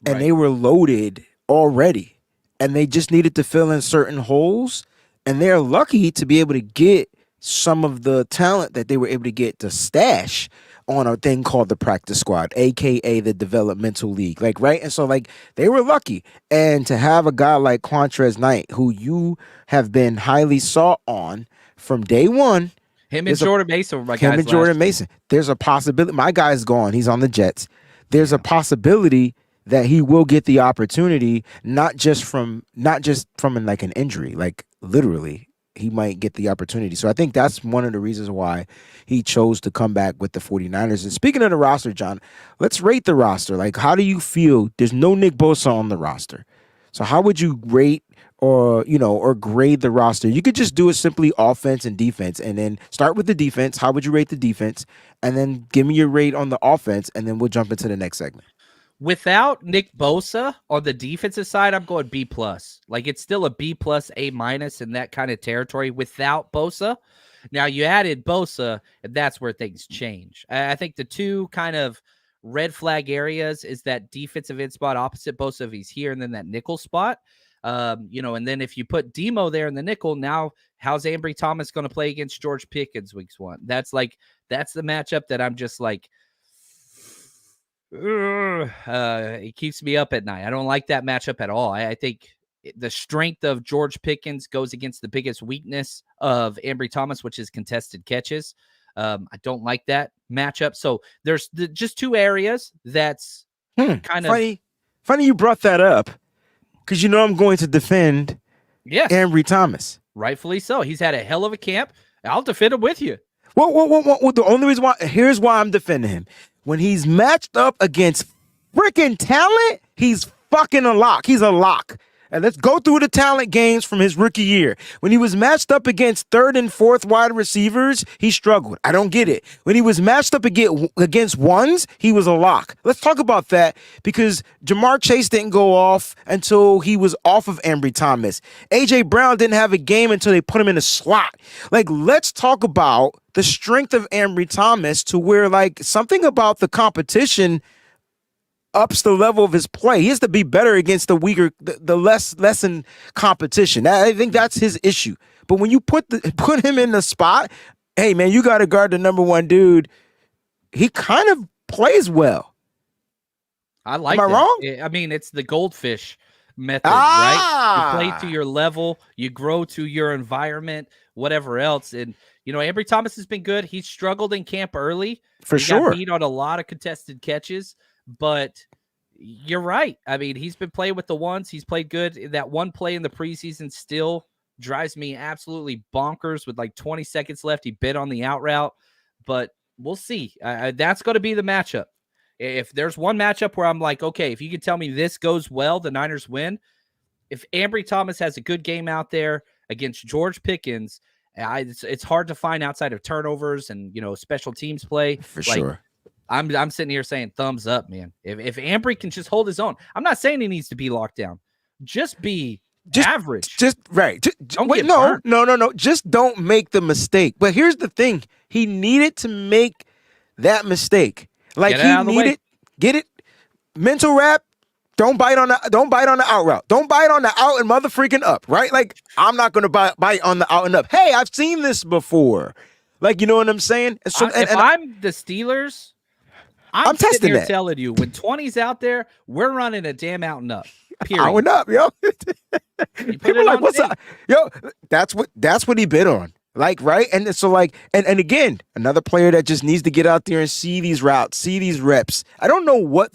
and they were loaded already, and they just needed to fill in certain holes, and they're lucky to be able to get some of the talent that they were able to get to stash on a thing called the practice squad, aka the developmental league. Like, right? And so like they were lucky. And to have a guy like Quantrez Knight, who you have been highly sought on from day one. Him and Jordan Mason were my guys. Him and Jordan Mason. There's a possibility. My guy's gone. He's on the Jets. There's a possibility that he will get the opportunity, not just from like an injury, like literally he might get the opportunity. So I think that's one of the reasons why he chose to come back with the 49ers. And speaking of the roster, John, let's rate the roster. Like, how do you feel? There's no Nick Bosa on the roster. So how would you rate or grade the roster? You could just do it simply offense and defense, and then start with the defense. How would you rate the defense? And then give me your rate on the offense, and then we'll jump into the next segment. Without Nick Bosa on the defensive side, I'm going B+. Like, it's still a B+, A- in that kind of territory without Bosa. Now, you added Bosa, and that's where things change. I think the two kind of red flag areas is that defensive end spot opposite Bosa if he's here, and then that nickel spot. And then if you put Demo there in the nickel, now how's Ambry Thomas going to play against George Pickens week 1? That's the matchup that I'm just like, it keeps me up at night. I don't like that matchup at all. I think the strength of George Pickens goes against the biggest weakness of Ambry Thomas, which is contested catches. I don't like that matchup. So there's just two areas that's kind of funny you brought that up, because I'm going to defend Ambry Thomas. Rightfully so. He's had a hell of a camp. I'll defend him with you. Well, the only reason here's why I'm defending him. When he's matched up against freaking talent, he's fucking a lock. He's a lock. And let's go through the talent games from his rookie year. When he was matched up against third and fourth wide receivers, he struggled. I don't get it. When he was matched up against ones, he was a lock. Let's talk about that, because Jamar Chase didn't go off until he was off of Ambry Thomas. A.J. Brown didn't have a game until they put him in a slot. Like, let's talk about the strength of Ambry Thomas to where, like, something about the competition ups the level of his play. He has to be better against the weaker, the lessened competition. I think that's his issue. But when you put him in the spot, hey man, you got to guard the number one dude. He kind of plays well. I like. Am I wrong? I mean, it's the goldfish method, right? You play to your level, you grow to your environment, whatever else. And Ambry Thomas has been good. He struggled in camp early. He got beat on a lot of contested catches. But you're right. I mean, he's been playing with the ones. He's played good. That one play in the preseason still drives me absolutely bonkers with like 20 seconds left. He bit on the out route, but we'll see. That's going to be the matchup. If there's one matchup where I'm like, okay, if you can tell me this goes well, the Niners win. If Ambry Thomas has a good game out there against George Pickens, it's hard to find outside of turnovers and, special teams play. For sure. I'm sitting here saying thumbs up, man. If Ambry can just hold his own, I'm not saying he needs to be locked down. Just be average. Just right. Don't wait, get no, burnt. no. Just don't make the mistake. But here's the thing: he needed to make that mistake. Like Get it out of the way. get it. Mental rap. Don't bite on the out route. Don't bite on the out and mother freaking up. Right? Like I'm not gonna bite on the out and up. Hey, I've seen this before. Like you know what I'm saying? So, I'm the Steelers, I'm sitting testing here that. telling you, when 20's out there, we're running a damn out and up. Period. Out and up, yo. People like, what's up? Yo, that's what he bid on. Like, right? And so like, and again, another player that just needs to get out there and see these routes, see these reps. I don't know what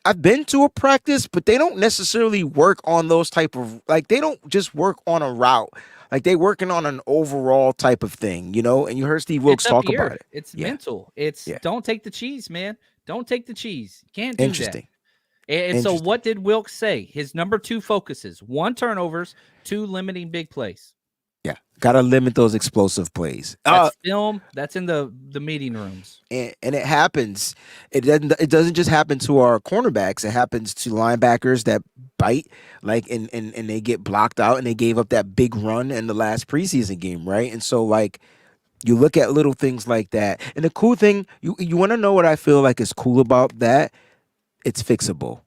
I've been to a practice, but they don't necessarily work on those type of, like, they don't just work on a route. Like they working on an overall type of thing, you know, and you heard Steve Wilkes talk about it. It's mental. It's don't take the cheese, man. Don't take the cheese. You can't do Interesting. that. And so what did Wilkes say? His number 2 focuses: 1, turnovers; 2, limiting big plays. Yeah, gotta limit those explosive plays. That's film. That's in the meeting rooms, and it happens. It doesn't just happen to our cornerbacks. It happens to linebackers that bite, like and they get blocked out, and they gave up that big run in the last preseason game, right? And so like you look at little things like that, and the cool thing, you want to know what I feel like is cool about that? It's fixable.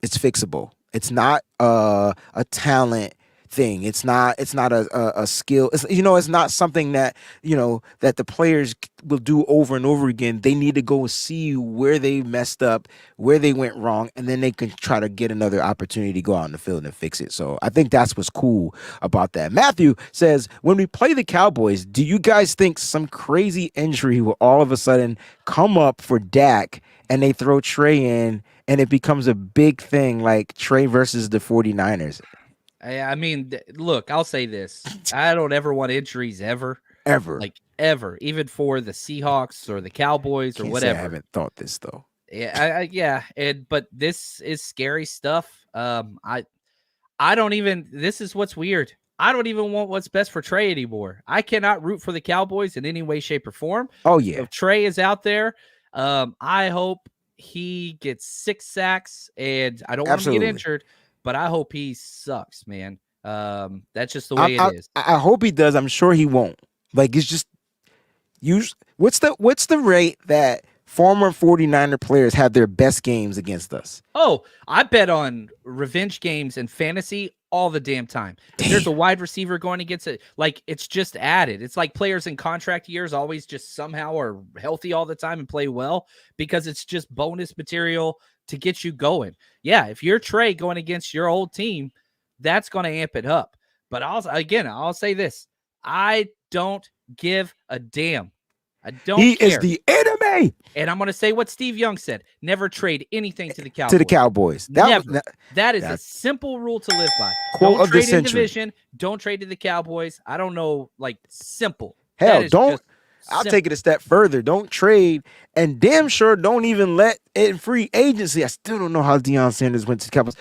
It's fixable. It's not a talent thing. It's not a skill. It's, you know, it's not something that, you know, that the players will do over and over again. They need to go see where they messed up, where they went wrong, and then they can try to get another opportunity to go out in the field and fix it. So I think that's what's cool about that. Matthew says, when we play the Cowboys, do you guys think some crazy injury will all of a sudden come up for Dak and they throw Trey in and it becomes a big thing, like Trey versus the 49ers? I mean, look, I'll say this. I don't ever want injuries ever. Like ever. Even for the Seahawks or the Cowboys or whatever. I haven't thought this though. Yeah, but this is scary stuff. I don't even, this is what's weird. I don't even want what's best for Trey anymore. I cannot root for the Cowboys in any way, shape, or form. Oh yeah. If Trey is out there, I hope he gets 6 sacks, and I don't want him to get injured, but I hope he sucks, man. That's just the way it is. I hope he does. I'm sure he won't. Like, it's just what's the rate that former 49er players have their best games against us? Oh, I bet on revenge games and fantasy all the damn time. If there's a wide receiver going against it, like, it's just added. It's like players in contract years always just somehow are healthy all the time and play well, because it's just bonus material to get you going. Yeah, if you're Trey going against your old team, that's going to amp it up. But I'll say this. I don't give a damn. I don't care. He is the enemy. And I'm going to say what Steve Young said. Never trade anything to the Cowboys. To the Cowboys. That is a simple rule to live by. Quote don't of trade the century. in division. Don't trade to the Cowboys. I don't know, like, simple. Hell, don't. I'll take it a step further. Don't trade, and damn sure don't even let in free agency. I still don't know how Deion Sanders went to the Cowboys.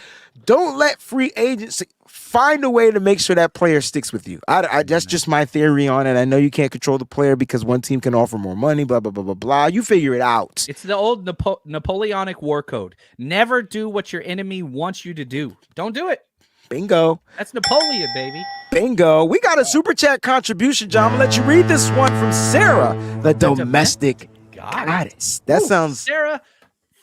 Don't let free agency find a way to make sure that player sticks with you. That's just my theory on it. I know you can't control the player because one team can offer more money, blah, blah, blah, blah, blah. You figure it out. It's the old Napoleonic war code. Never do what your enemy wants you to do. Don't do it. Bingo. That's Napoleon, baby. Bingo. We got a super chat contribution, John. I'm going to let you read this one from Sarah, the domestic goddess. That sounds... Sarah,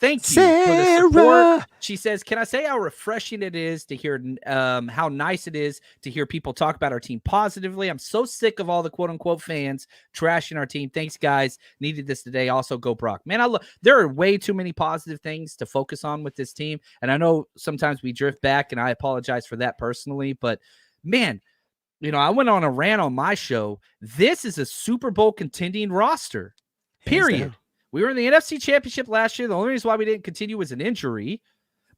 thank you for the support. She says, can I say how refreshing it is to hear how nice it is to hear people talk about our team positively. I'm so sick of all the quote-unquote fans trashing our team. Thanks, guys. Needed this today. Also, go Brock. Man, there are way too many positive things to focus on with this team, and I know sometimes we drift back, and I apologize for that personally, but man, you know, I went on a rant on my show. This is a Super Bowl contending roster, period. We were in the NFC Championship last year. The only reason why we didn't continue was an injury,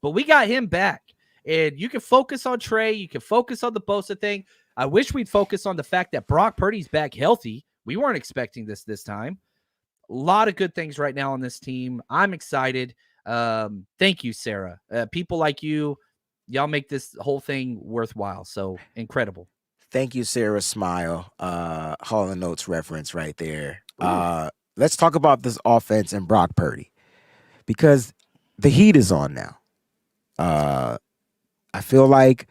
but we got him back. And you can focus on Trey. You can focus on the Bosa thing. I wish we'd focus on the fact that Brock Purdy's back healthy. We weren't expecting this time. A lot of good things right now on this team. I'm excited. Thank you, Sarah. People like you, y'all make this whole thing worthwhile. So incredible. Thank you, Sarah. Smile. Hall & Notes reference right there. let's talk about this offense and Brock Purdy because the heat is on now. I feel like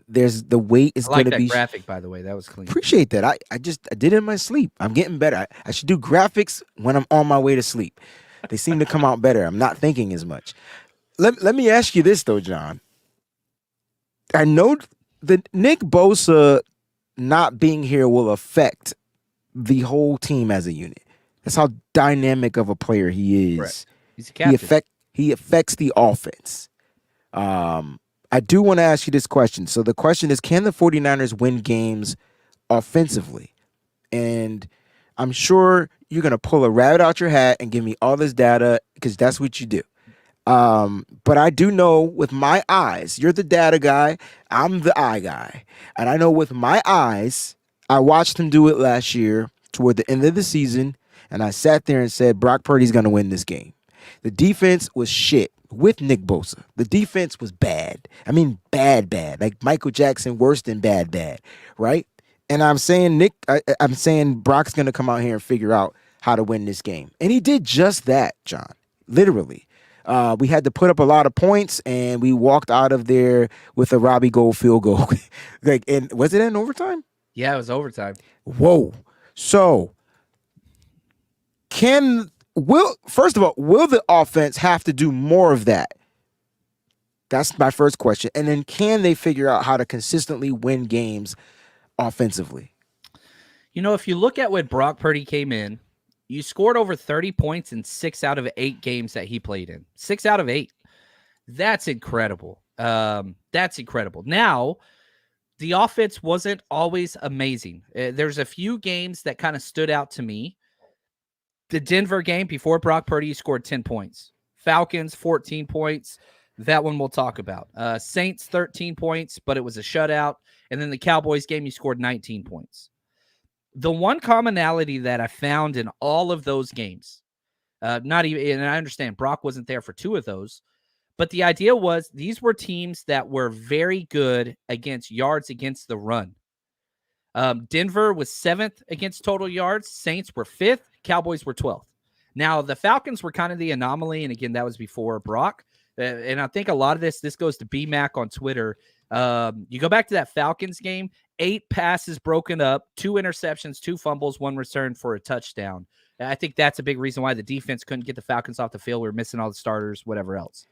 the weight is I going like to that be. graphic, by the way. That was clean. Appreciate that. I did it in my sleep. I'm getting better. I should do graphics when I'm on my way to sleep. They seem to come out better. I'm not thinking as much. Let me ask you this though, John. I know that Nick Bosa not being here will affect the whole team as a unit. That's how dynamic of a player he is. Correct. He's a captain. He affects the offense. I do want to ask you this question. So the question is, can the 49ers win games offensively? And I'm sure you're going to pull a rabbit out your hat and give me all this data because that's what you do. But I do know with my eyes, you're the data guy, I'm the eye guy. And I know with my eyes, I watched him do it last year toward the end of the season, and I sat there and said, Brock Purdy's going to win this game. The defense was shit with Nick Bosa. The defense was bad. I mean, bad. Like Michael Jackson, worse than bad, right? And I'm saying I'm saying Brock's going to come out here and figure out how to win this game. And he did just that, John, literally. We had to put up a lot of points, and we walked out of there with a Robbie Gold field goal. And was it in overtime? Yeah, it was overtime. Whoa. So, first of all, will the offense have to do more of that? That's my first question. And then can they figure out how to consistently win games offensively? You know, if you look at when Brock Purdy came in, you scored over 30 points in 6 out of 8 games that he played in. 6 out of 8. That's incredible. That's incredible. Now, the offense wasn't always amazing. There's a few games that kind of stood out to me. The Denver game before Brock Purdy scored 10 points. Falcons, 14 points. That one we'll talk about. Saints, 13 points, but it was a shutout. And then the Cowboys game, he scored 19 points. The one commonality that I found in all of those games, not even, and I understand Brock wasn't there for 2 of those, but the idea was these were teams that were very good against yards against the run. Denver was 7th against total yards. Saints were 5th. Cowboys were 12th. Now, the Falcons were kind of the anomaly, and again, that was before Brock. And I think a lot of this goes to BMac on Twitter. You go back to that Falcons game, 8 passes broken up, 2 interceptions, 2 fumbles, 1 return for a touchdown. And I think that's a big reason why the defense couldn't get the Falcons off the field. We were missing all the starters, whatever else.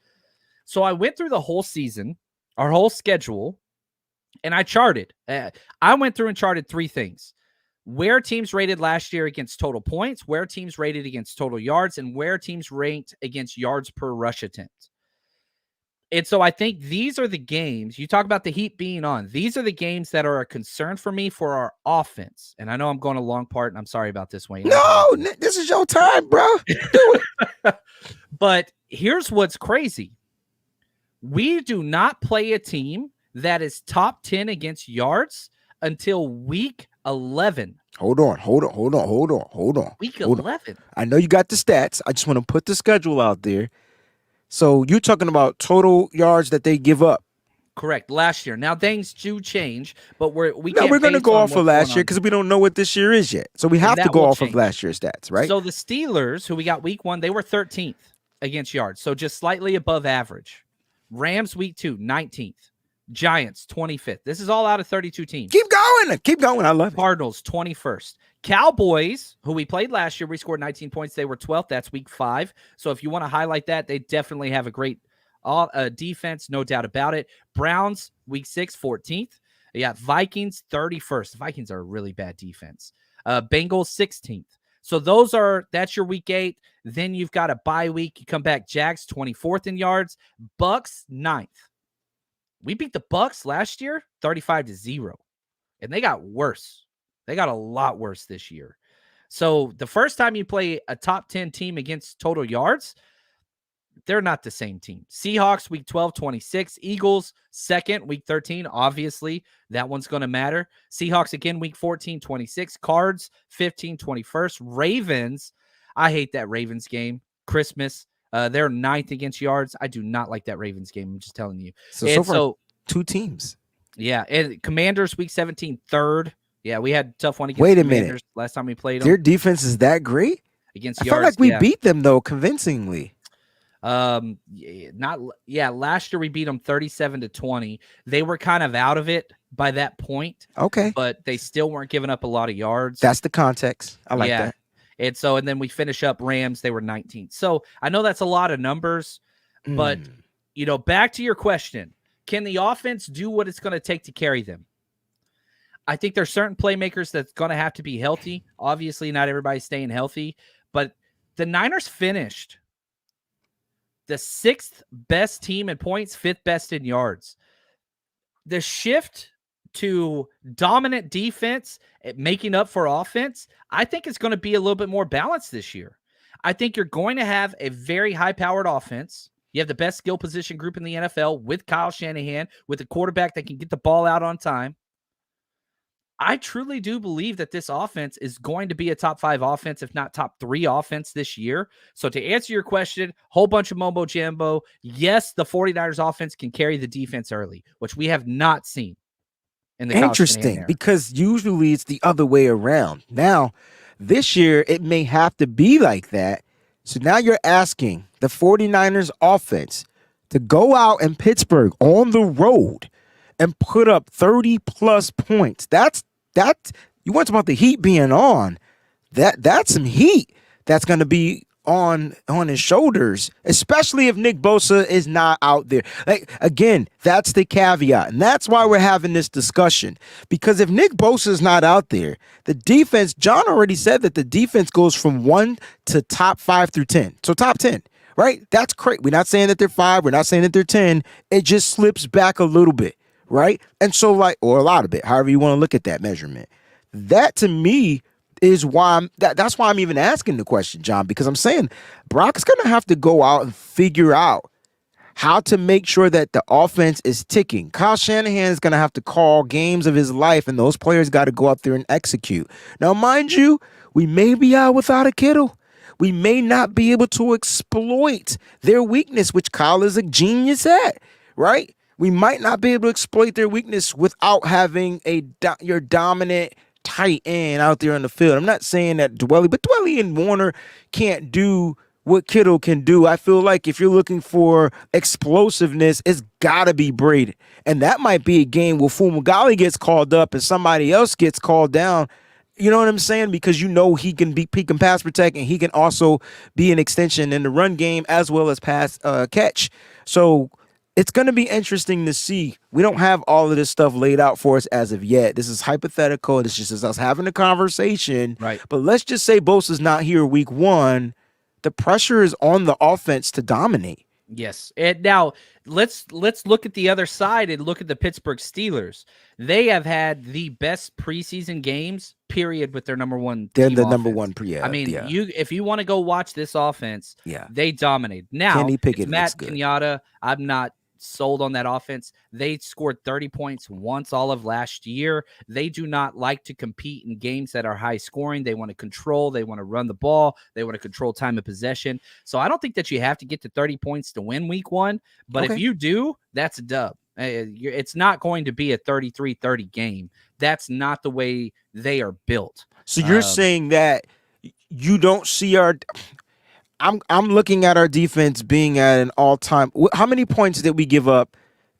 So I went through the whole season, our whole schedule, and I charted. I went through and charted 3 things. Where teams rated last year against total points, where teams rated against total yards, and where teams ranked against yards per rush attempt. And so I think these are the games, you talk about the heat being on, these are the games that are a concern for me for our offense. And I know I'm going a long part, and I'm sorry about this, Wayne. No, this is your time, bro. Do it. But here's what's crazy. We do not play a team that is top 10 against yards until week 11. Hold on. Week 11. I know you got the stats. I just want to put the schedule out there. So you're talking about total yards that they give up. Correct. Last year. Now things do change, but we're going to go off of last year because we don't know what this year is yet. So we have to go off of last year's stats, right? So the Steelers, who we got week 1, they were 13th against yards, so just slightly above average. Rams week 2, 19th. Giants 25th. This is all out of 32 teams. Keep going. I love it. Cardinals 21st. Cowboys, who we played last year, we scored 19 points. They were 12th. That's week 5. So if you want to highlight that, they definitely have a great defense, no doubt about it. Browns week 6, 14th. Yeah, Vikings 31st. The Vikings are a really bad defense. Bengals 16th. So that's your week 8. Then you've got a bye week. You come back, Jags 24th in yards, Bucks 9th. We beat the Bucks last year 35-0, and they got worse. They got a lot worse this year. So the first time you play a top 10 team against total yards, they're not the same team. Seahawks week 12, 26. Eagles 2nd, week 13. Obviously, that one's going to matter. Seahawks again, week 14, 26. Cards 15, 21st. Ravens, I hate that Ravens game. Christmas. They're 9th against yards. I do not like that Ravens game. I'm just telling you. So far, 2 teams. Yeah. And Commanders week 17, 3rd. Yeah, we had a tough one against Wait a Commanders minute. last time we played them. Their defense is that great? against I felt yards. like we Yeah. beat them though convincingly. Last year we beat them 37-20. They were kind of out of it by that point, Okay, but they still weren't giving up a lot of yards. that's the context. I like Yeah. that. And then we finish up Rams. They were 19th. So I know that's a lot of numbers, but back to your question, can the offense do what it's going to take to carry them? I think there's certain playmakers that's going to have to be healthy. Obviously, not everybody's staying healthy, but the Niners finished the 6th best team in points, 5th best in yards. The shift to dominant defense, making up for offense, I think it's going to be a little bit more balanced this year. I think you're going to have a very high-powered offense. You have the best skill position group in the NFL with Kyle Shanahan, with a quarterback that can get the ball out on time. I truly do believe that this offense is going to be a top 5 offense, if not top 3 offense this year. So to answer your question, whole bunch of mumbo jumbo. Yes, the 49ers offense can carry the defense early, which we have not seen in the Interesting, because usually it's the other way around. Now, this year, it may have to be like that. So now you're asking the 49ers offense to go out in Pittsburgh on the road and put up 30 plus points. That's you want to talk about the heat being on. That's some heat that's going to be on his shoulders, especially if Nick Bosa is not out there. Like, again, that's the caveat, and that's why we're having this discussion. Because if Nick Bosa is not out there, the defense, John already said that the defense goes from 1 to top 5 through 10. So top 10, right? That's great. We're not saying that they're 5. We're not saying that they're 10. It just slips back a little bit, right? And so, or a lot of it, however you want to look at that measurement. That, to me, is why that's why I'm even asking the question, John, because I'm saying Brock's going to have to go out and figure out how to make sure that the offense is ticking. Kyle Shanahan is going to have to call games of his life, and those players got to go out there and execute. Now, mind you, we may be out without a Kittle. We may not be able to exploit their weakness, which Kyle is a genius at, right? We might not be able to exploit their weakness without having your dominant tight end out there on the field. I'm not saying that Dwelly and Warner can't do what Kittle can do. I feel like if you're looking for explosiveness, it's got to be Brady. And that might be a game where Fumagalli gets called up and somebody else gets called down. You know what I'm saying? Because he can pass protect, and he can also be an extension in the run game as well as pass catch. So it's going to be interesting to see. We don't have all of this stuff laid out for us as of yet. This is hypothetical. This is just us having a conversation. Right. But let's just say Bosa's not here week 1. The pressure is on the offense to dominate. Yes. And now let's look at the other side and look at the Pittsburgh Steelers. They have had the best preseason games, period, with their number 1 They're team the offense. number 1 I mean, if you want to go watch this offense, they dominate. Now, Kenny Pickett Matt looks good. Kenyatta, I'm not sold on that offense. They scored 30 points once all of last year. They do not like to compete in games that are high scoring. They want to control. They want to run the ball. They want to control time of possession. So I don't think that you have to get to 30 points to win week 1. But if you do, that's a dub. It's not going to be a 33-30 game. That's not the way they are built. So you're saying that you don't see I'm looking at our defense being at an all-time. How many points did we give up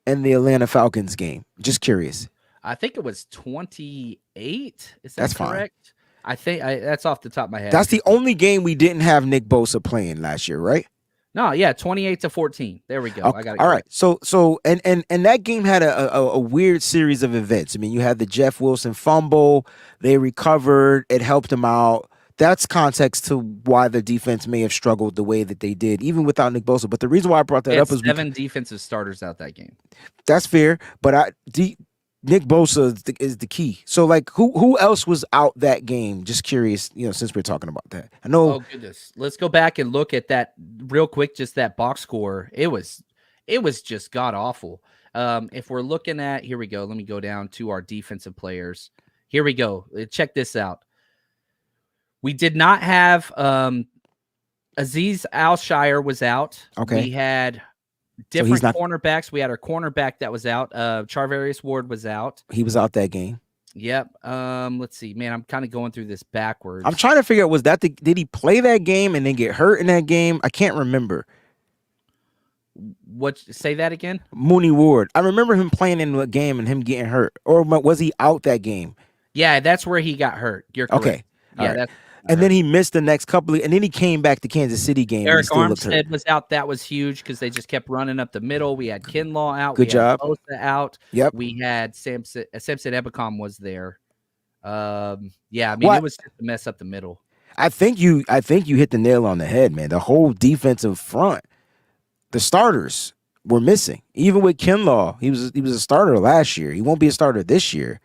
in the Atlanta Falcons game? Just curious. I think it was 28. Is that That's correct? fine. I think that's off the top of my head. That's the only game we didn't have Nick Bosa playing last year, right? No, yeah, 28-14. There we go. Okay. I got it. All right. So and that game had a weird series of events. I mean, you had the Jeff Wilson fumble. They recovered. It helped them out. That's context to why the defense may have struggled the way that they did, even without Nick Bosa. But the reason why I brought that up is 7 defensive starters out that game. That's fair, but Nick Bosa is the key. So, who else was out that game? Just curious, since we're talking about that. I know. Oh goodness, let's go back and look at that real quick. Just that box score, it was just god awful. If we're looking at, here we go. Let me go down to our defensive players. Here we go. Check this out. We did not have Azeez Al-Shire was out. Okay. We had different cornerbacks. We had our cornerback that was out. Charvarius Ward was out. He was out that game. Yep. Let's see, man. I'm kind of going through this backwards. I'm trying to figure out, was that did he play that game and then get hurt in that game? I can't remember. What? Say that again. Mooney Ward. I remember him playing in a game and him getting hurt. Or was he out that game? Yeah, that's where he got hurt. You're correct. Okay. Yeah, right. that's. And then he missed the next couple of, and then he came back to Kansas City game. Eric and he still looked hurt. Armstead was out. That was huge because they just kept running up the middle. We had Kinlaw out. Good we job. Had Bosa out. Yep. We had Samson Ebicom was there. Yeah, I mean, it was just to mess up the middle. I think you hit the nail on the head, man. The whole defensive front, the starters were missing. Even with Kinlaw, he was a starter last year. He won't be a starter this year.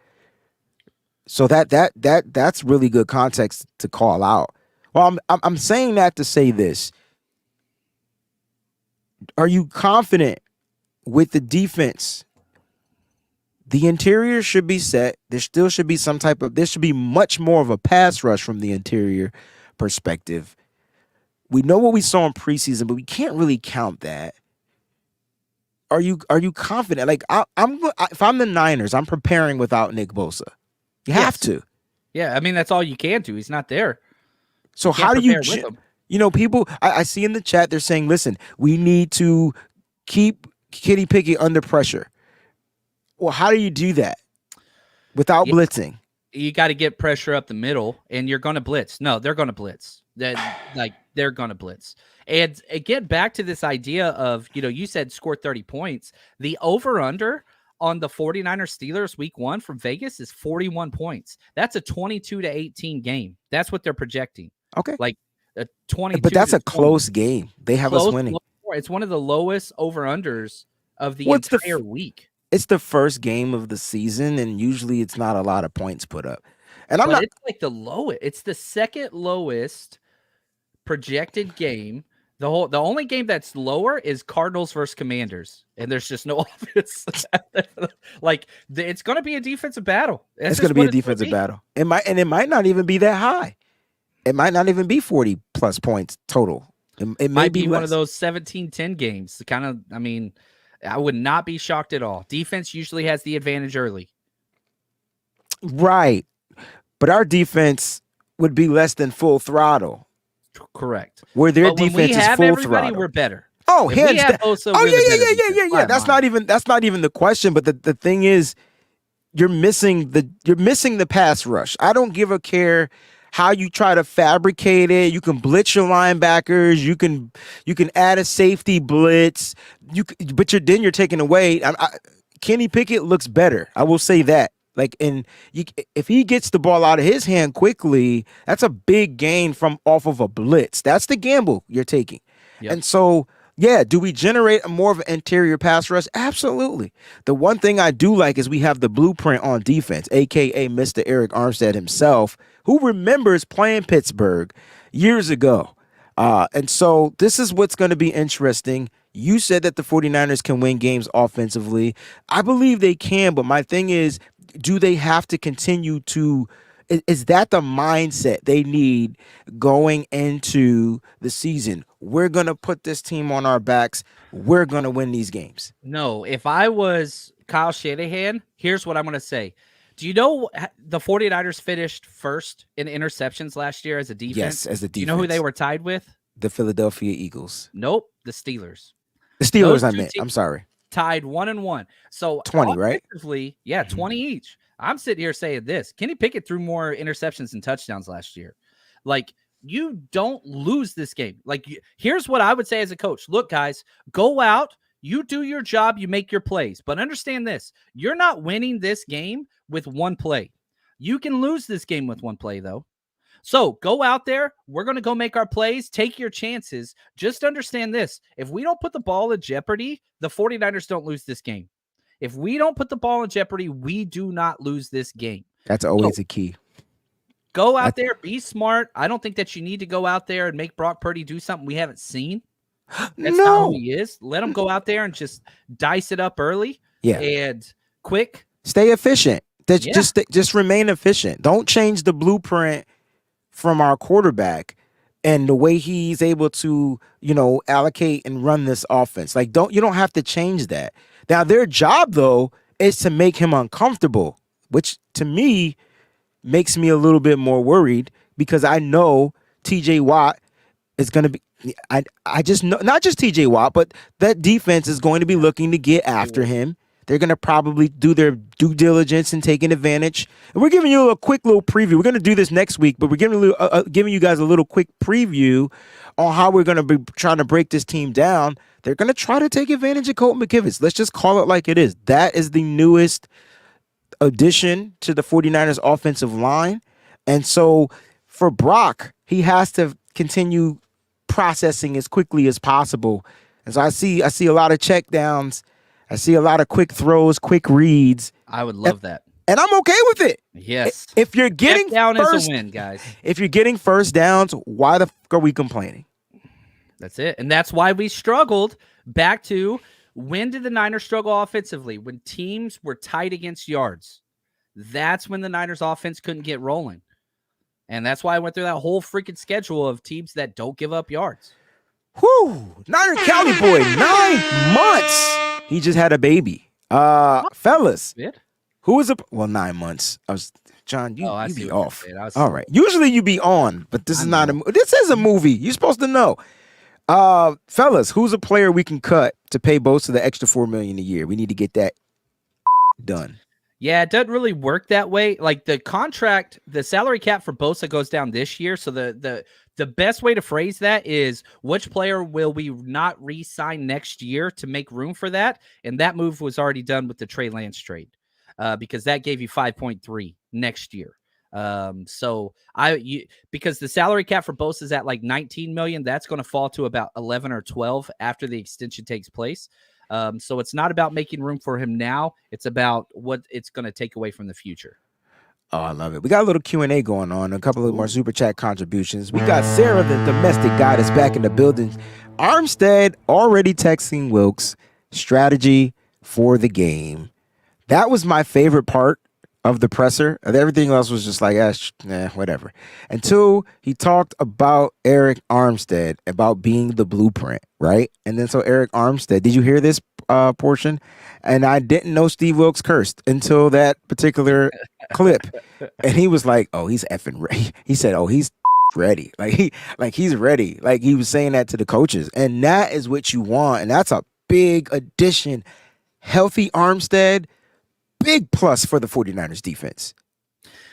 So that's really good context to call out. Well, I'm saying that to say this. Are you confident with the defense? The interior should be set. There still should be there should be much more of a pass rush from the interior perspective. We know what we saw in preseason, but we can't really count that. Are you confident? Like if I'm the Niners, I'm preparing without Nick Bosa. You have to. Yeah, I mean that's all you can do. He's not there. So how do you people I see in the chat they're saying, listen, we need to keep Kenny Pickett under pressure. Well, how do you do that without blitzing? You got to get pressure up the middle, and you're going to blitz. No, they're going to blitz. They're going to blitz. And get back to this idea of, you said score 30 points. The over-under on the 49ers Steelers week 1 from Vegas is 41 points. That's a 22-18 game. That's what they're projecting. Okay. Like a 22. But that's a close game. They have us winning. It's one of the lowest over-unders of the entire week. It's the first game of the season, and usually it's not a lot of points put up. And it's like the lowest. It's the second lowest projected game. The only game that's lower is Cardinals versus Commanders, and there's just no offense. It's going to be a defensive battle. It's going to be a defensive battle. It might not even be that high. It might not even be 40 plus points total. It might be one of those 17-10 games. Kind of, I mean, I would not be shocked at all. Defense usually has the advantage early. Right. But our defense would be less than full throttle. Correct. Where their defense is full throttle. We're better. Oh, hands down. Yeah. That's not even the question. But the thing is, you're missing the pass rush. I don't give a care how you try to fabricate it. You can blitz your linebackers. You can add a safety blitz. But then you're taking away. Kenny Pickett looks better. I will say that. If he gets the ball out of his hand quickly, that's a big gain off of a blitz. That's the gamble you're taking. Yep. And so, yeah, do we generate more of an interior pass rush? Absolutely. The one thing I do like is we have the blueprint on defense, a.k.a. Mr. Eric Armstead himself, who remembers playing Pittsburgh years ago. And so this is what's going to be interesting. You said that the 49ers can win games offensively. I believe they can, but my thing is, do they have to continue to – is that the mindset they need going into the season? We're going to put this team on our backs. We're going to win these games. No, if I was Kyle Shanahan, here's what I'm going to say. Do you know the 49ers finished first in interceptions last year as a defense? Yes, as a defense. Do you know who they were tied with? The Philadelphia Eagles. Nope, the Steelers. The Steelers, I meant. I'm sorry. Tied 1-1. So 20, right? Yeah, 20 each. I'm sitting here saying this. Kenny Pickett threw more interceptions and touchdowns last year. You don't lose this game. Here's what I would say as a coach. Look, guys, go out. You do your job. You make your plays. But understand this. You're not winning this game with one play. You can lose this game with one play, though. So go out there. We're going to go make our plays. Take your chances. Just understand this. If we don't put the ball in jeopardy, the 49ers don't lose this game. If we don't put the ball in jeopardy, we do not lose this game. That's always a key. Go out there. Be smart. I don't think that you need to go out there and make Brock Purdy do something we haven't seen. That's not who he is. Let him go out there and just dice it up early. Yeah. And quick. Stay efficient. Just remain efficient. Don't change the blueprint from our quarterback and the way he's able to, allocate and run this offense. You don't have to change that. Now, their job, though, is to make him uncomfortable. which to me makes me a little bit more worried because I know TJ Watt is going to be. I just know not just TJ Watt, but that defense is going to be looking to get after him. They're going to probably do their due diligence and taking advantage. And we're giving you a quick little preview. We're going to do this next week, but we're giving you guys a little quick preview on how we're going to be trying to break this team down. They're going to try to take advantage of Colton McKivitz. Let's just call it like it is. That is the newest addition to the 49ers offensive line. And so for Brock, he has to continue processing as quickly as possible. And so I see a lot of check downs. I see a lot of quick throws, quick reads. I would love that. And I'm okay with it. Yes. If you're getting check down first, is a win, guys. If you're getting first downs, why the fuck are we complaining? That's it. And that's why we struggled. Back to, when did the Niners struggle offensively? When teams were tight against yards. That's when the Niners offense couldn't get rolling. And that's why I went through that whole freaking schedule of teams that don't give up yards. Whew. Niner County boy, 9 months. He just had a baby. Fellas. Who was 9 months. John, you be off. All right. Usually you be on, but this is a movie. You're supposed to know. Fellas, who's a player we can cut to pay Bosa the extra $4 million a year? We need to get that done. Yeah, it doesn't really work that way. Like the contract, the salary cap for Bosa goes down this year. So the best way to phrase that is, which player will we not re-sign next year to make room for that? And that move was already done with the Trey Lance trade, because that gave you 5.3 next year. Because the salary cap for Bosa is at like 19 million, that's going to fall to about 11 or 12 after the extension takes place. So it's not about making room for him now. It's about what it's going to take away from the future. Oh, I love it. We got a little Q&A going on, a couple of more super chat contributions. We got Sarah, the domestic goddess, back in the building. Armstead already texting Wilkes, strategy for the game. That was my favorite part of the presser. Everything else was just like, whatever. Until he talked about Eric Armstead, about being the blueprint, right? And then so Eric Armstead, did you hear this portion? And I didn't know Steve Wilkes cursed until that particular clip. And he was like, oh, he's effing ready. He said, oh, he's ready. He's ready. Like he was saying that to the coaches. And that is what you want. And that's a big addition. Healthy Armstead, big plus for the 49ers defense.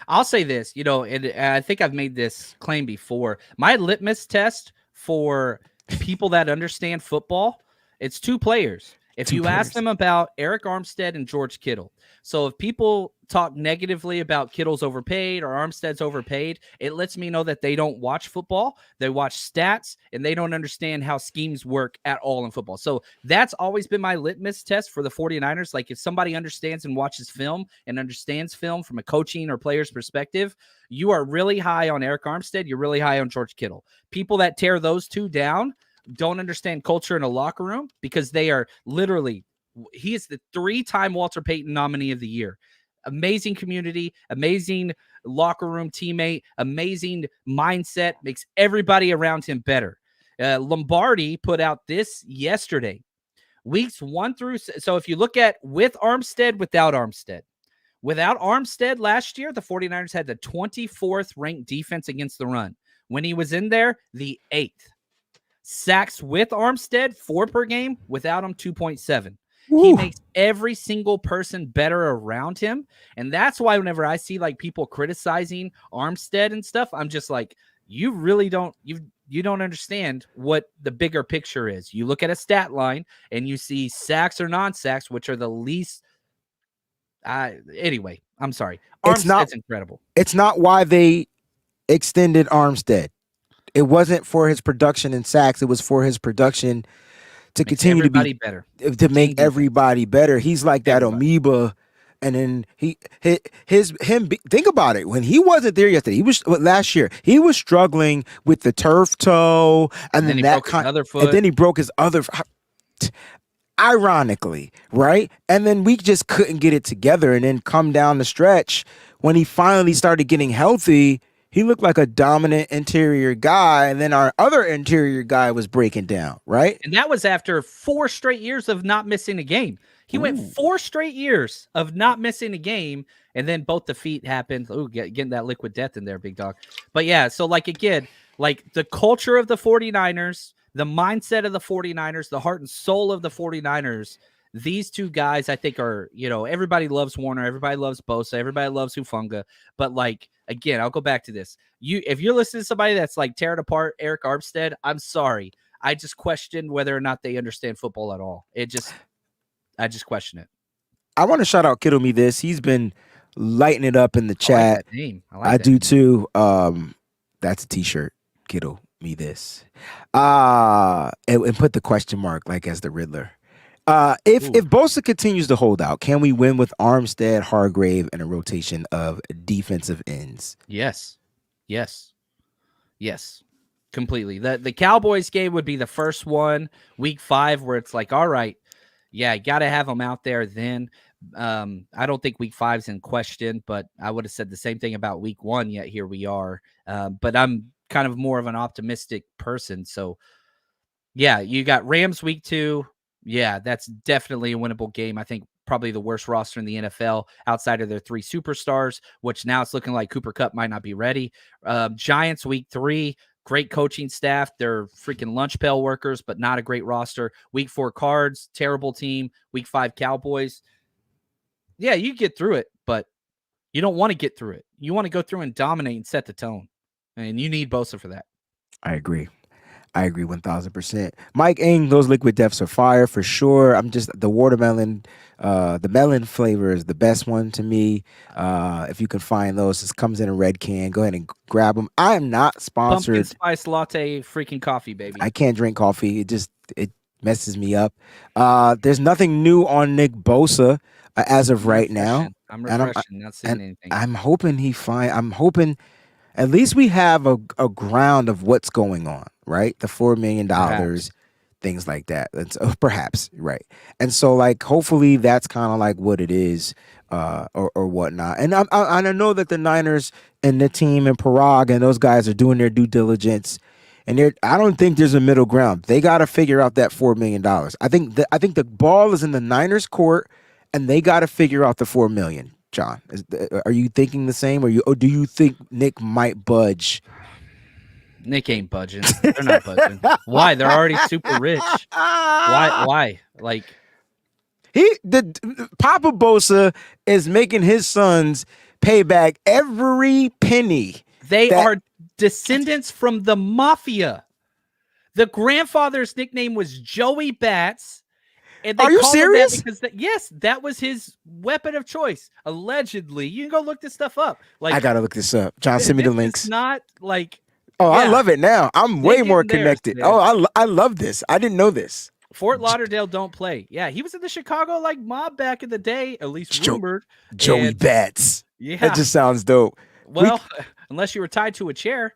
I'll say this, and I think I've made this claim before. My litmus test for people that understand football, it's two players. If you ask them about Eric Armstead and George Kittle. So if people talk negatively about Kittle's overpaid or Armstead's overpaid, it lets me know that they don't watch football. They watch stats and they don't understand how schemes work at all in football. So that's always been my litmus test for the 49ers. Like if somebody understands and watches film and understands film from a coaching or player's perspective, you are really high on Eric Armstead. You're really high on George Kittle. People that tear those two down don't understand culture in a locker room, because they are literally, he is the 3-time Walter Payton nominee of the year. Amazing community, amazing locker room teammate, amazing mindset, makes everybody around him better. Lombardi put out this yesterday, weeks 1 through. So if you look at with Armstead, without Armstead last year, the 49ers had the 24th ranked defense against the run. When he was in there, the 8th. Sacks with Armstead, 4 per game. Without him, 2.7. He makes every single person better around him. And that's why whenever I see like people criticizing Armstead and stuff, I'm just like, you really don't, you don't understand what the bigger picture is. You look at a stat line and you see sacks or non-sacks, which are the least. Anyway, I'm sorry. Armstead's incredible. It's not why they extended Armstead. It wasn't for his production in sacks. It was for his production to continue to be better, to make everybody better. He's like that amoeba, and then think about it. When he wasn't there yesterday, last year. He was struggling with the turf toe, and then he broke his other foot, and then he broke his other. Ironically, right? And then we just couldn't get it together. And then come down the stretch when he finally started getting healthy. He looked like a dominant interior guy, and then our other interior guy was breaking down, right? And that was after 4 straight years of not missing a game. He went 4 straight years of not missing a game, And then both defeat happened. Ooh, getting that liquid death in there, big dog. But yeah, so like again, like the culture of the 49ers, the mindset of the 49ers, the heart and soul of the 49ers, these two guys I think are, everybody loves Warner, everybody loves Bosa, everybody loves Hufanga. But like, again, I'll go back to this. If you're listening to somebody that's like tearing apart Eric Armstead, I'm sorry. I just question whether or not they understand football at all. I just question it. I want to shout out Kittle Me This. He's been lighting it up in the I like chat. that name. I do too. That's a t-shirt. Kittle Me This. And put the question mark like as the Riddler. If Bosa continues to hold out, can we win with Armstead, Hargrave, and a rotation of defensive ends? Yes. Completely. The Cowboys game would be the first one, week 5, where it's like, all right, yeah, got to have them out there then. I don't think week 5's in question, but I would have said the same thing about week 1, yet here we are. But I'm kind of more of an optimistic person. So, yeah, you got Rams week 2. Yeah, that's definitely a winnable game. I think probably the worst roster in the NFL outside of their 3 superstars, which now it's looking like Cooper Kupp might not be ready. Giants week 3. Great coaching staff. They're freaking lunch pail workers, but not a great roster. Week 4 Cards, terrible team. Week 5 Cowboys. Yeah, you get through it, but you don't want to get through it. You want to go through and dominate and set the tone. And you need Bosa for that. I agree 1000%. Mike Ing, those liquid deaths are fire for sure. I'm just the watermelon, the melon flavor is the best one to me. If you can find those, this comes in a red can. Go ahead and grab them. I am not sponsored. Pumpkin spice latte freaking coffee, baby. I can't drink coffee. It messes me up. There's nothing new on Nick Bosa as of right now. I'm refreshing, not saying anything. I'm hoping I'm hoping at least we have a ground of what's going on, right? The $4 million, things like that. That's perhaps, right. And so like, hopefully that's kind of like what it is, or whatnot. And I know that the Niners and the team and Parag and those guys are doing their due diligence. And I don't think there's a middle ground. They got to figure out that $4 million. I think the ball is in the Niners' court, and they got to figure out the $4 million. John, are you thinking the same, or do you think Nick might budge? Nick ain't budging. They're not budging. Why? They're already super rich. Why? Like Papa Bosa is making his sons pay back every penny. They are descendants from the mafia. The grandfather's nickname was Joey Bats. And are you serious? Because yes, that was his weapon of choice. Allegedly, you can go look this stuff up. Like, I gotta look this up. John, send me the links. It's not like. Oh, yeah. I love it now. I'm way more connected. I love this. I didn't know this. Fort Lauderdale don't play. Yeah, he was in the Chicago like mob back in the day, at least rumored. Joey Bats. Yeah, that just sounds dope. Well, unless you were tied to a chair.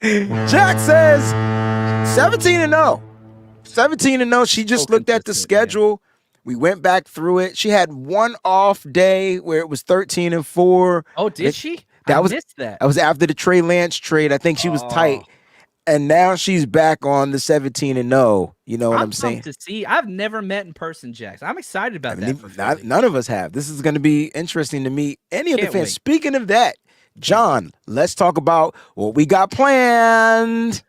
Jack says 17-0. 17-0. She just looked at the schedule. Man. We went back through it. She had one off day where it was 13-4. Oh, did she? That was after the Trey Lance trade. I think she was tight. And now she's back on the 17-0. You know what I'm saying? To see, I've never met in person, Jax. I'm excited about that. None of us have. This is going to be interesting to meet any of the fans. Wait. Speaking of that, John, let's talk about what we got planned.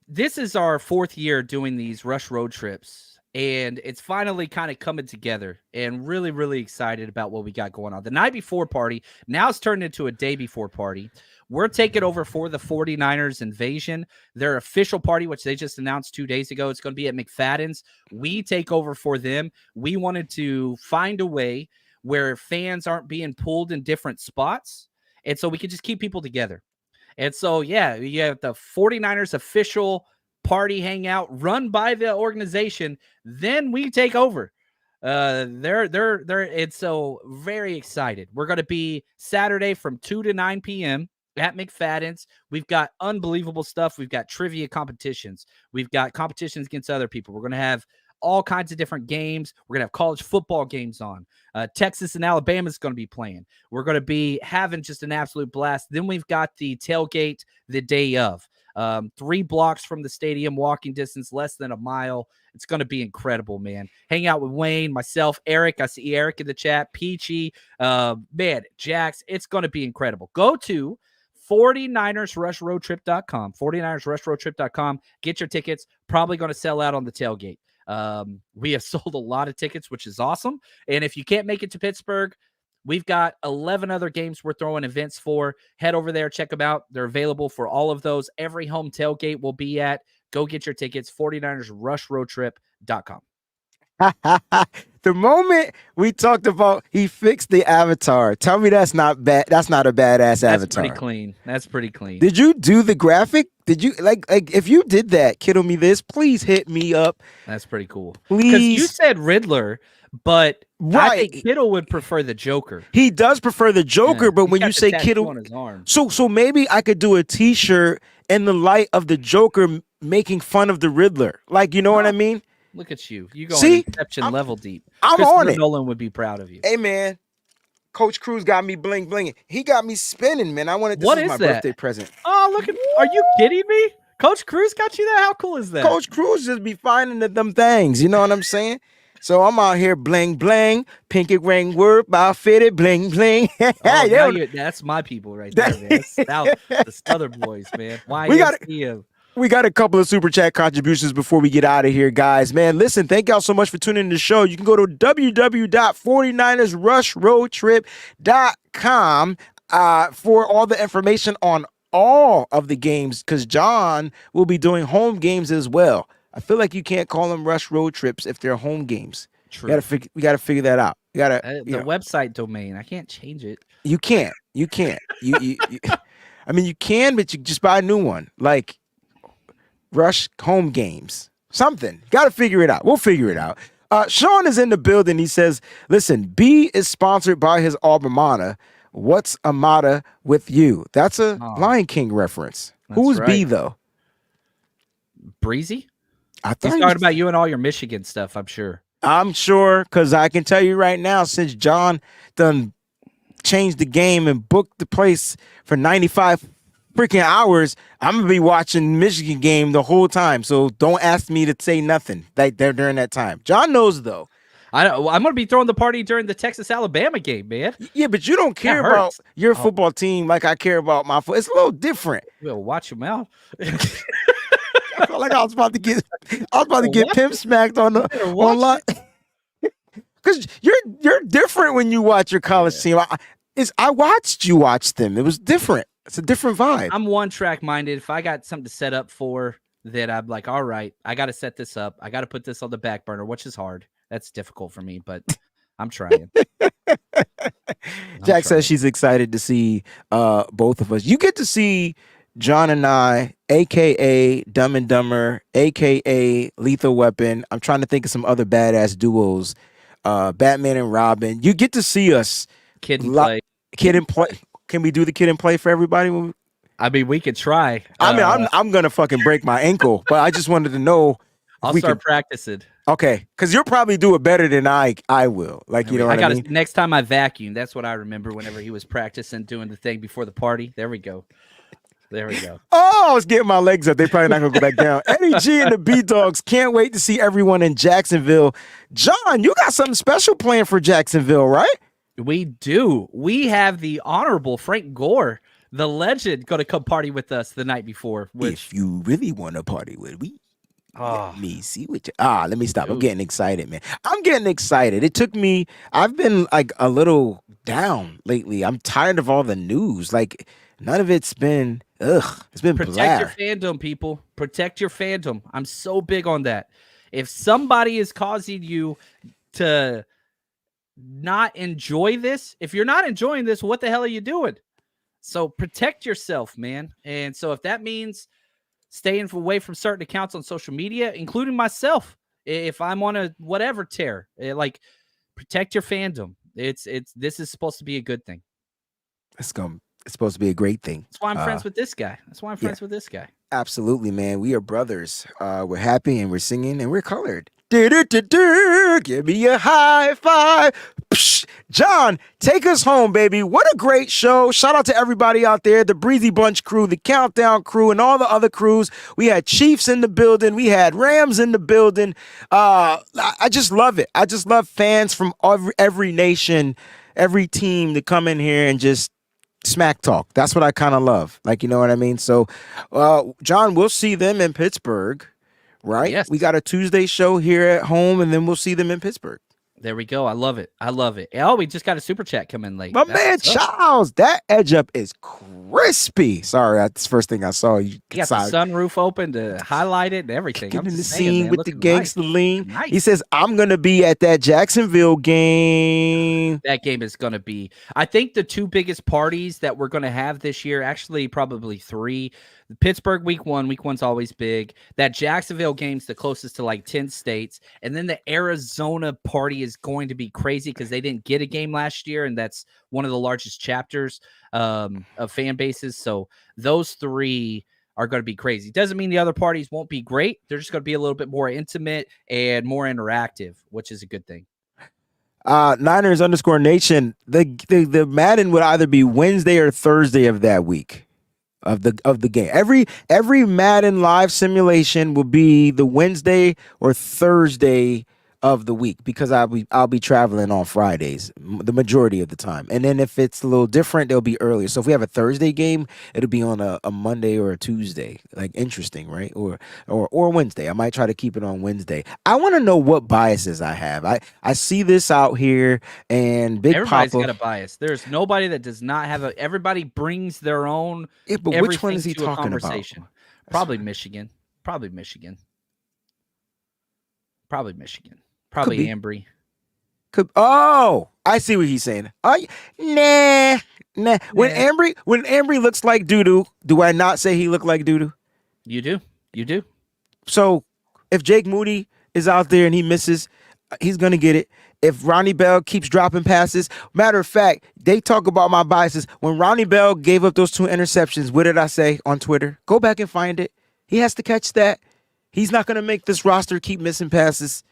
This is our 4th year doing these Rush road trips, and it's finally kind of coming together, and really, really excited about what we got going on. The night before party, now it's turned into a day before party. We're taking over for the 49ers Invasion, their official party, which they just announced 2 days ago. It's going to be at McFadden's. We take over for them. We wanted to find a way where fans aren't being pulled in different spots. And so we could just keep people together. And so, yeah, you have the 49ers official party hangout run by the organization. Then we take over. It's so very excited. We're going to be Saturday from 2 to 9 p.m. at McFadden's. We've got unbelievable stuff. We've got trivia competitions. We've got competitions against other people. We're going to have all kinds of different games. We're going to have college football games on. Texas and Alabama is going to be playing. We're going to be having just an absolute blast. Then we've got the tailgate the day of. 3 blocks from the stadium, walking distance, less than a mile. It's going to be incredible, man. Hang out with Wayne, myself, Eric. I see Eric in the chat. Peachy, man, Jax. It's going to be incredible. Go to 49ersrushroadtrip.com. 49ersrushroadtrip.com. Get your tickets. Probably going to sell out on the tailgate. We have sold a lot of tickets, which is awesome. And if you can't make it to Pittsburgh, we've got 11 other games we're throwing events for. Head over there, check them out. They're available for all of those. Every home tailgate will be at. Go get your tickets, 49ersrushroadtrip.com. The moment we talked about he fixed the avatar, tell me that's not bad. That's not a badass avatar. That's pretty clean. That's pretty clean. Did you do the graphic? Did you like if you did that, Kiddle Me This, please hit me up. That's pretty cool. Because you said Riddler, but I think Kittle would prefer the Joker. He does prefer the Joker, but when you say Kittle, on his arm. So maybe I could do a T-shirt in the light of the Joker making fun of the Riddler. Like, you know what I mean? Look at you. You go Inception level deep. I'm on it. Nolan would be proud of you. Hey, man. Coach Cruz got me bling blinging. He got me spinning, man. I wanted this is my birthday present. Oh, look at! Are you kidding me? Coach Cruz got you that? How cool is that? Coach Cruz just be finding them things. You know what I'm saying? So I'm out here bling bling, pinky ring work, by fitted bling bling. That's my people right there, man. The Southern boys, man. We got a couple of super chat contributions before we get out of here, guys. Man, listen, thank y'all so much for tuning in to the show. You can go to www.49ersrushroadtrip.com for all the information on all of the games, because John will be doing home games as well. I feel like you can't call them rush road trips if they're home games. True. We got to figure that out. You got to the website domain. I can't change it. You can't. You I mean, you can, but you just buy a new one. Like Rush home games, something. Got to figure it out. We'll figure it out. Sean is in the building. He says, listen, B is sponsored by his alma mater. What's a matter with you? That's a Lion King reference. Who's right. B, though? Breezie? I thought he's talking about you and all your Michigan stuff, I'm sure. I'm sure, because I can tell you right now, since John done changed the game and booked the place for 95 freaking hours, I'm gonna be watching Michigan game the whole time. So don't ask me to say nothing during that time. John knows though. I'm gonna be throwing the party during the Texas-Alabama game, man. Yeah, but you don't care about your football team like I care about my football. It's a little different. Well, watch your mouth. I felt like I was about to get pimp smacked on the online. Because you're different when you watch your college team. I watched you watch them. It was different. It's a different vibe. I'm one track minded. If I got something to set up for that, I'm like, all right, I got to set this up. I got to put this on the back burner, which is hard. That's difficult for me, but I'm trying. Jack says she's excited to see both of us. You get to see John and I, a.k.a. Dumb and Dumber, a.k.a. Lethal Weapon. I'm trying to think of some other badass duos. Batman and Robin. You get to see us. Kid and Play. Kid and Play. Can we do the Kid and Play for everybody? I mean, we could try. I mean, I'm gonna fucking break my ankle, but I just wanted to know. I'll start practicing. Okay, because you'll probably do it better than I will. Like, you know what I mean? Next time I vacuum, that's what I remember whenever he was practicing doing the thing before the party. There we go. Oh, I was getting my legs up. They probably not gonna go back down. Eddie G and the B-Dogs can't wait to see everyone in Jacksonville. John, you got something special planned for Jacksonville, right? We do. We have the honorable Frank Gore, the legend, going to come party with us the night before. If you really want to party with me, let me see what you. Let me stop. I'm getting excited, man. I'm getting excited. I've been like a little down lately. I'm tired of all the news. Like, none of it's been, it's been Protect your fandom, people. Protect your fandom. I'm so big on that. If somebody is causing you to not enjoy this, if you're not enjoying this, what the hell are you doing? So protect yourself, man. And so if that means staying away from certain accounts on social media, including myself, if I'm on a whatever tear, like, protect your fandom. This is supposed to be a good thing. It's supposed to be a great thing. That's why I'm friends with this guy. Absolutely, man. We are brothers. We're happy and we're singing and we're colored. Give me a high five. Psh. John, take us home, baby. What a great show. Shout out to everybody out there, the Breezy Bunch crew, the Countdown crew, and all the other crews. We had Chiefs in the building. We had Rams in the building. I just love it. I just love fans from every nation, every team to come in here and just smack talk. That's what I kind of love. Like, you know what I mean? So, John, we'll see them in Pittsburgh, right? Yes. We got a Tuesday show here at home, and then we'll see them in Pittsburgh. There we go. I love it. I love it. Oh, we just got a super chat come in late. My man Charles, that edge up is crispy. Sorry, that's the first thing I saw. You got the sunroof open to highlight it and everything. Getting in the saying, scene man, with the gangster lean. Nice. He says, I'm going to be at that Jacksonville game. That game is going to be, I think the two biggest parties that we're going to have this year, actually probably three. The Pittsburgh week one's always big. That Jacksonville game's the closest to like 10 states. And then the Arizona party is going to be crazy because they didn't get a game last year. And that's one of the largest chapters of fan bases. So those three are going to be crazy. Doesn't mean the other parties won't be great. They're just going to be a little bit more intimate and more interactive, which is a good thing. Niners _ Nation. The Madden would either be Wednesday or Thursday of that week. Of the game. Every Madden live simulation will be the Wednesday or Thursday of the week because I'll be traveling on Fridays the majority of the time. And then if it's a little different, they'll be earlier. So if we have a Thursday game, it'll be on a Monday or a Tuesday. Like interesting, right? Or Wednesday. I might try to keep it on Wednesday. I want to know what biases I have. I see this out here and Everybody's got a bias. There's nobody that does not have a. Everybody brings their own. Yeah, but which one is he talking about? Probably Michigan. Probably Michigan. Probably Embry. Oh, I see what he's saying. Nah. When Embry looks like doo-doo, do I not say he looked like doo-doo? You do. So if Jake Moody is out there and he misses, he's going to get it. If Ronnie Bell keeps dropping passes, matter of fact, they talk about my biases. When Ronnie Bell gave up those 2 interceptions, what did I say on Twitter? Go back and find it. He has to catch that. He's not going to make this roster keep missing passes.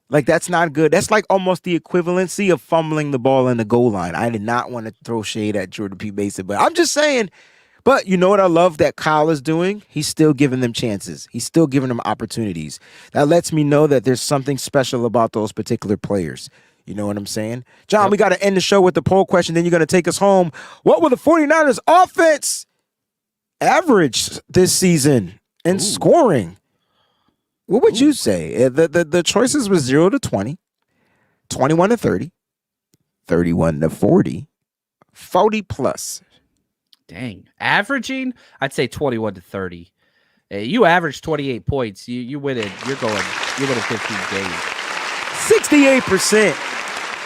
Like, that's not good. That's like almost the equivalency of fumbling the ball in the goal line. I did not want to throw shade at Jordan P. Mason, but I'm just saying. But you know what I love that Kyle is doing? He's still giving them chances. He's still giving them opportunities. That lets me know that there's something special about those particular players. You know what I'm saying? John, Yep. We got to end the show with the poll question. Then you're going to take us home. What will the 49ers offense average this season in scoring? What would you say? The choices were 0 to 20, 21 to 30, 31 to 40, 40 plus. Dang. Averaging, I'd say 21 to 30. You average 28 points. You win it. You win a 15 games. 68%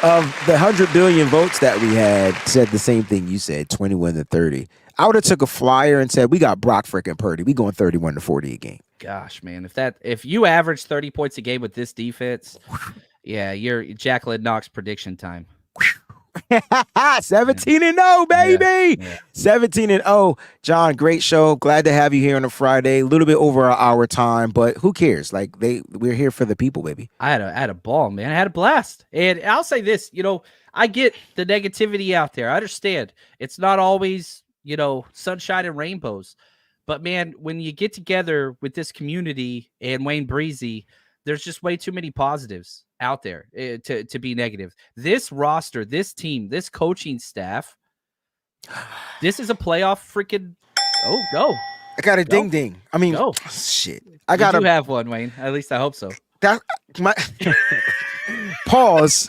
of the 100 billion votes that we had said the same thing you said, 21 to 30. I would have took a flyer and said, we got Brock freaking Purdy. We going 31 to 40 a game. Gosh, man, if you average 30 points a game with this defense, yeah, you're Jacqueline Knox prediction time. 17-0, baby. Yeah. 17-0. John, great show. Glad to have you here on a Friday. A little bit over our time, but who cares? Like we're here for the people, baby. I had a ball, man. I had a blast. And I'll say this, I get the negativity out there. I understand. It's not always, sunshine and rainbows. But man, when you get together with this community and Wayne Breezie, there's just way too many positives out there to be negative. This roster, this team, this coaching staff, this is a playoff freaking. Oh, go. I got a ding. I mean, shit. I got to have one, Wayne. At least I hope so. That my pause.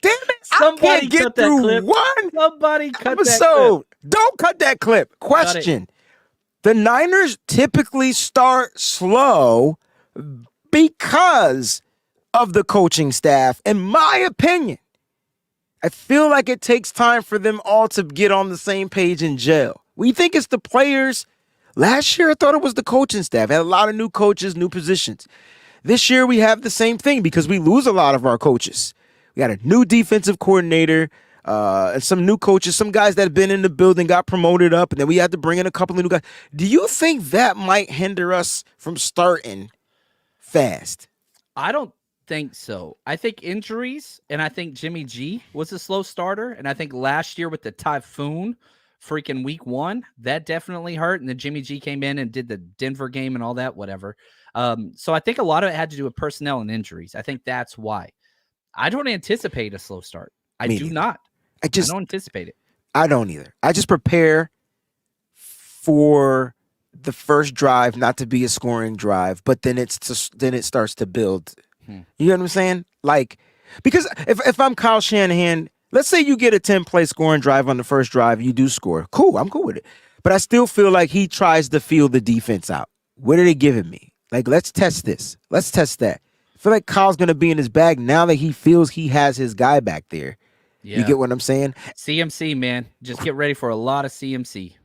Damn it. Somebody I can't get through clip. one Somebody cut episode. that clip. Don't cut that clip. Question. The Niners typically start slow because of the coaching staff. In my opinion, I feel like it takes time for them all to get on the same page and gel. We think it's the players. Last year, I thought it was the coaching staff. Had a lot of new coaches, new positions. This year, we have the same thing because we lose a lot of our coaches. We got a new defensive coordinator, and some new coaches, some guys that have been in the building got promoted up, and then we had to bring in a couple of new guys. Do you think that might hinder us from starting fast? I don't think so. I think injuries, and I think Jimmy G was a slow starter, and I think last year with the Typhoon, freaking week 1, that definitely hurt. And then Jimmy G came in and did the Denver game and all that, whatever. So I think a lot of it had to do with personnel and injuries. I think that's why. I don't anticipate a slow start. I Me do neither. not. I don't anticipate it. I don't either. I just prepare for the first drive not to be a scoring drive, but then it starts to build. You know what I'm saying? Like, because if I'm Kyle Shanahan, let's say you get a 10-play scoring drive on the first drive, you do score. Cool, I'm cool with it. But I still feel like he tries to feel the defense out. What are they giving me? Like, let's test this. Let's test that. I feel like Kyle's going to be in his bag now that he feels he has his guy back there. Yeah. You get what I'm saying? CMC, man. Just get ready for a lot of CMC.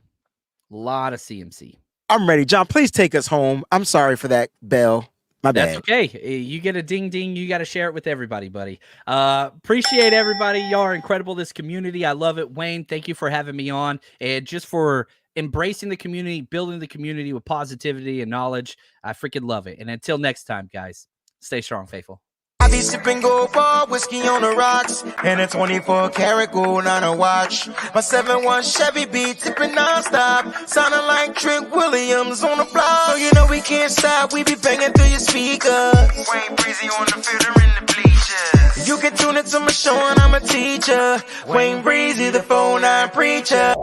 A lot of CMC. I'm ready. John, please take us home. I'm sorry for that bell. My bad. That's okay. You get a ding ding. You got to share it with everybody, buddy. Appreciate everybody. Y'all are incredible. This community. I love it. Wayne, thank you for having me on and just for embracing the community, building the community with positivity and knowledge. I freaking love it. And until next time, guys, stay strong, faithful. I be sipping gold bar, whiskey on the rocks, and a 24 karat gold on a watch. My 7-1 Chevy be tipping non-stop, sounding like Trent Williams on the block. So you know we can't stop, we be banging through your speakers. Wayne Breezie on the field or in the bleachers. You can tune into my show and I'm a teacher. Wayne Breezie, the 4-9 preacher.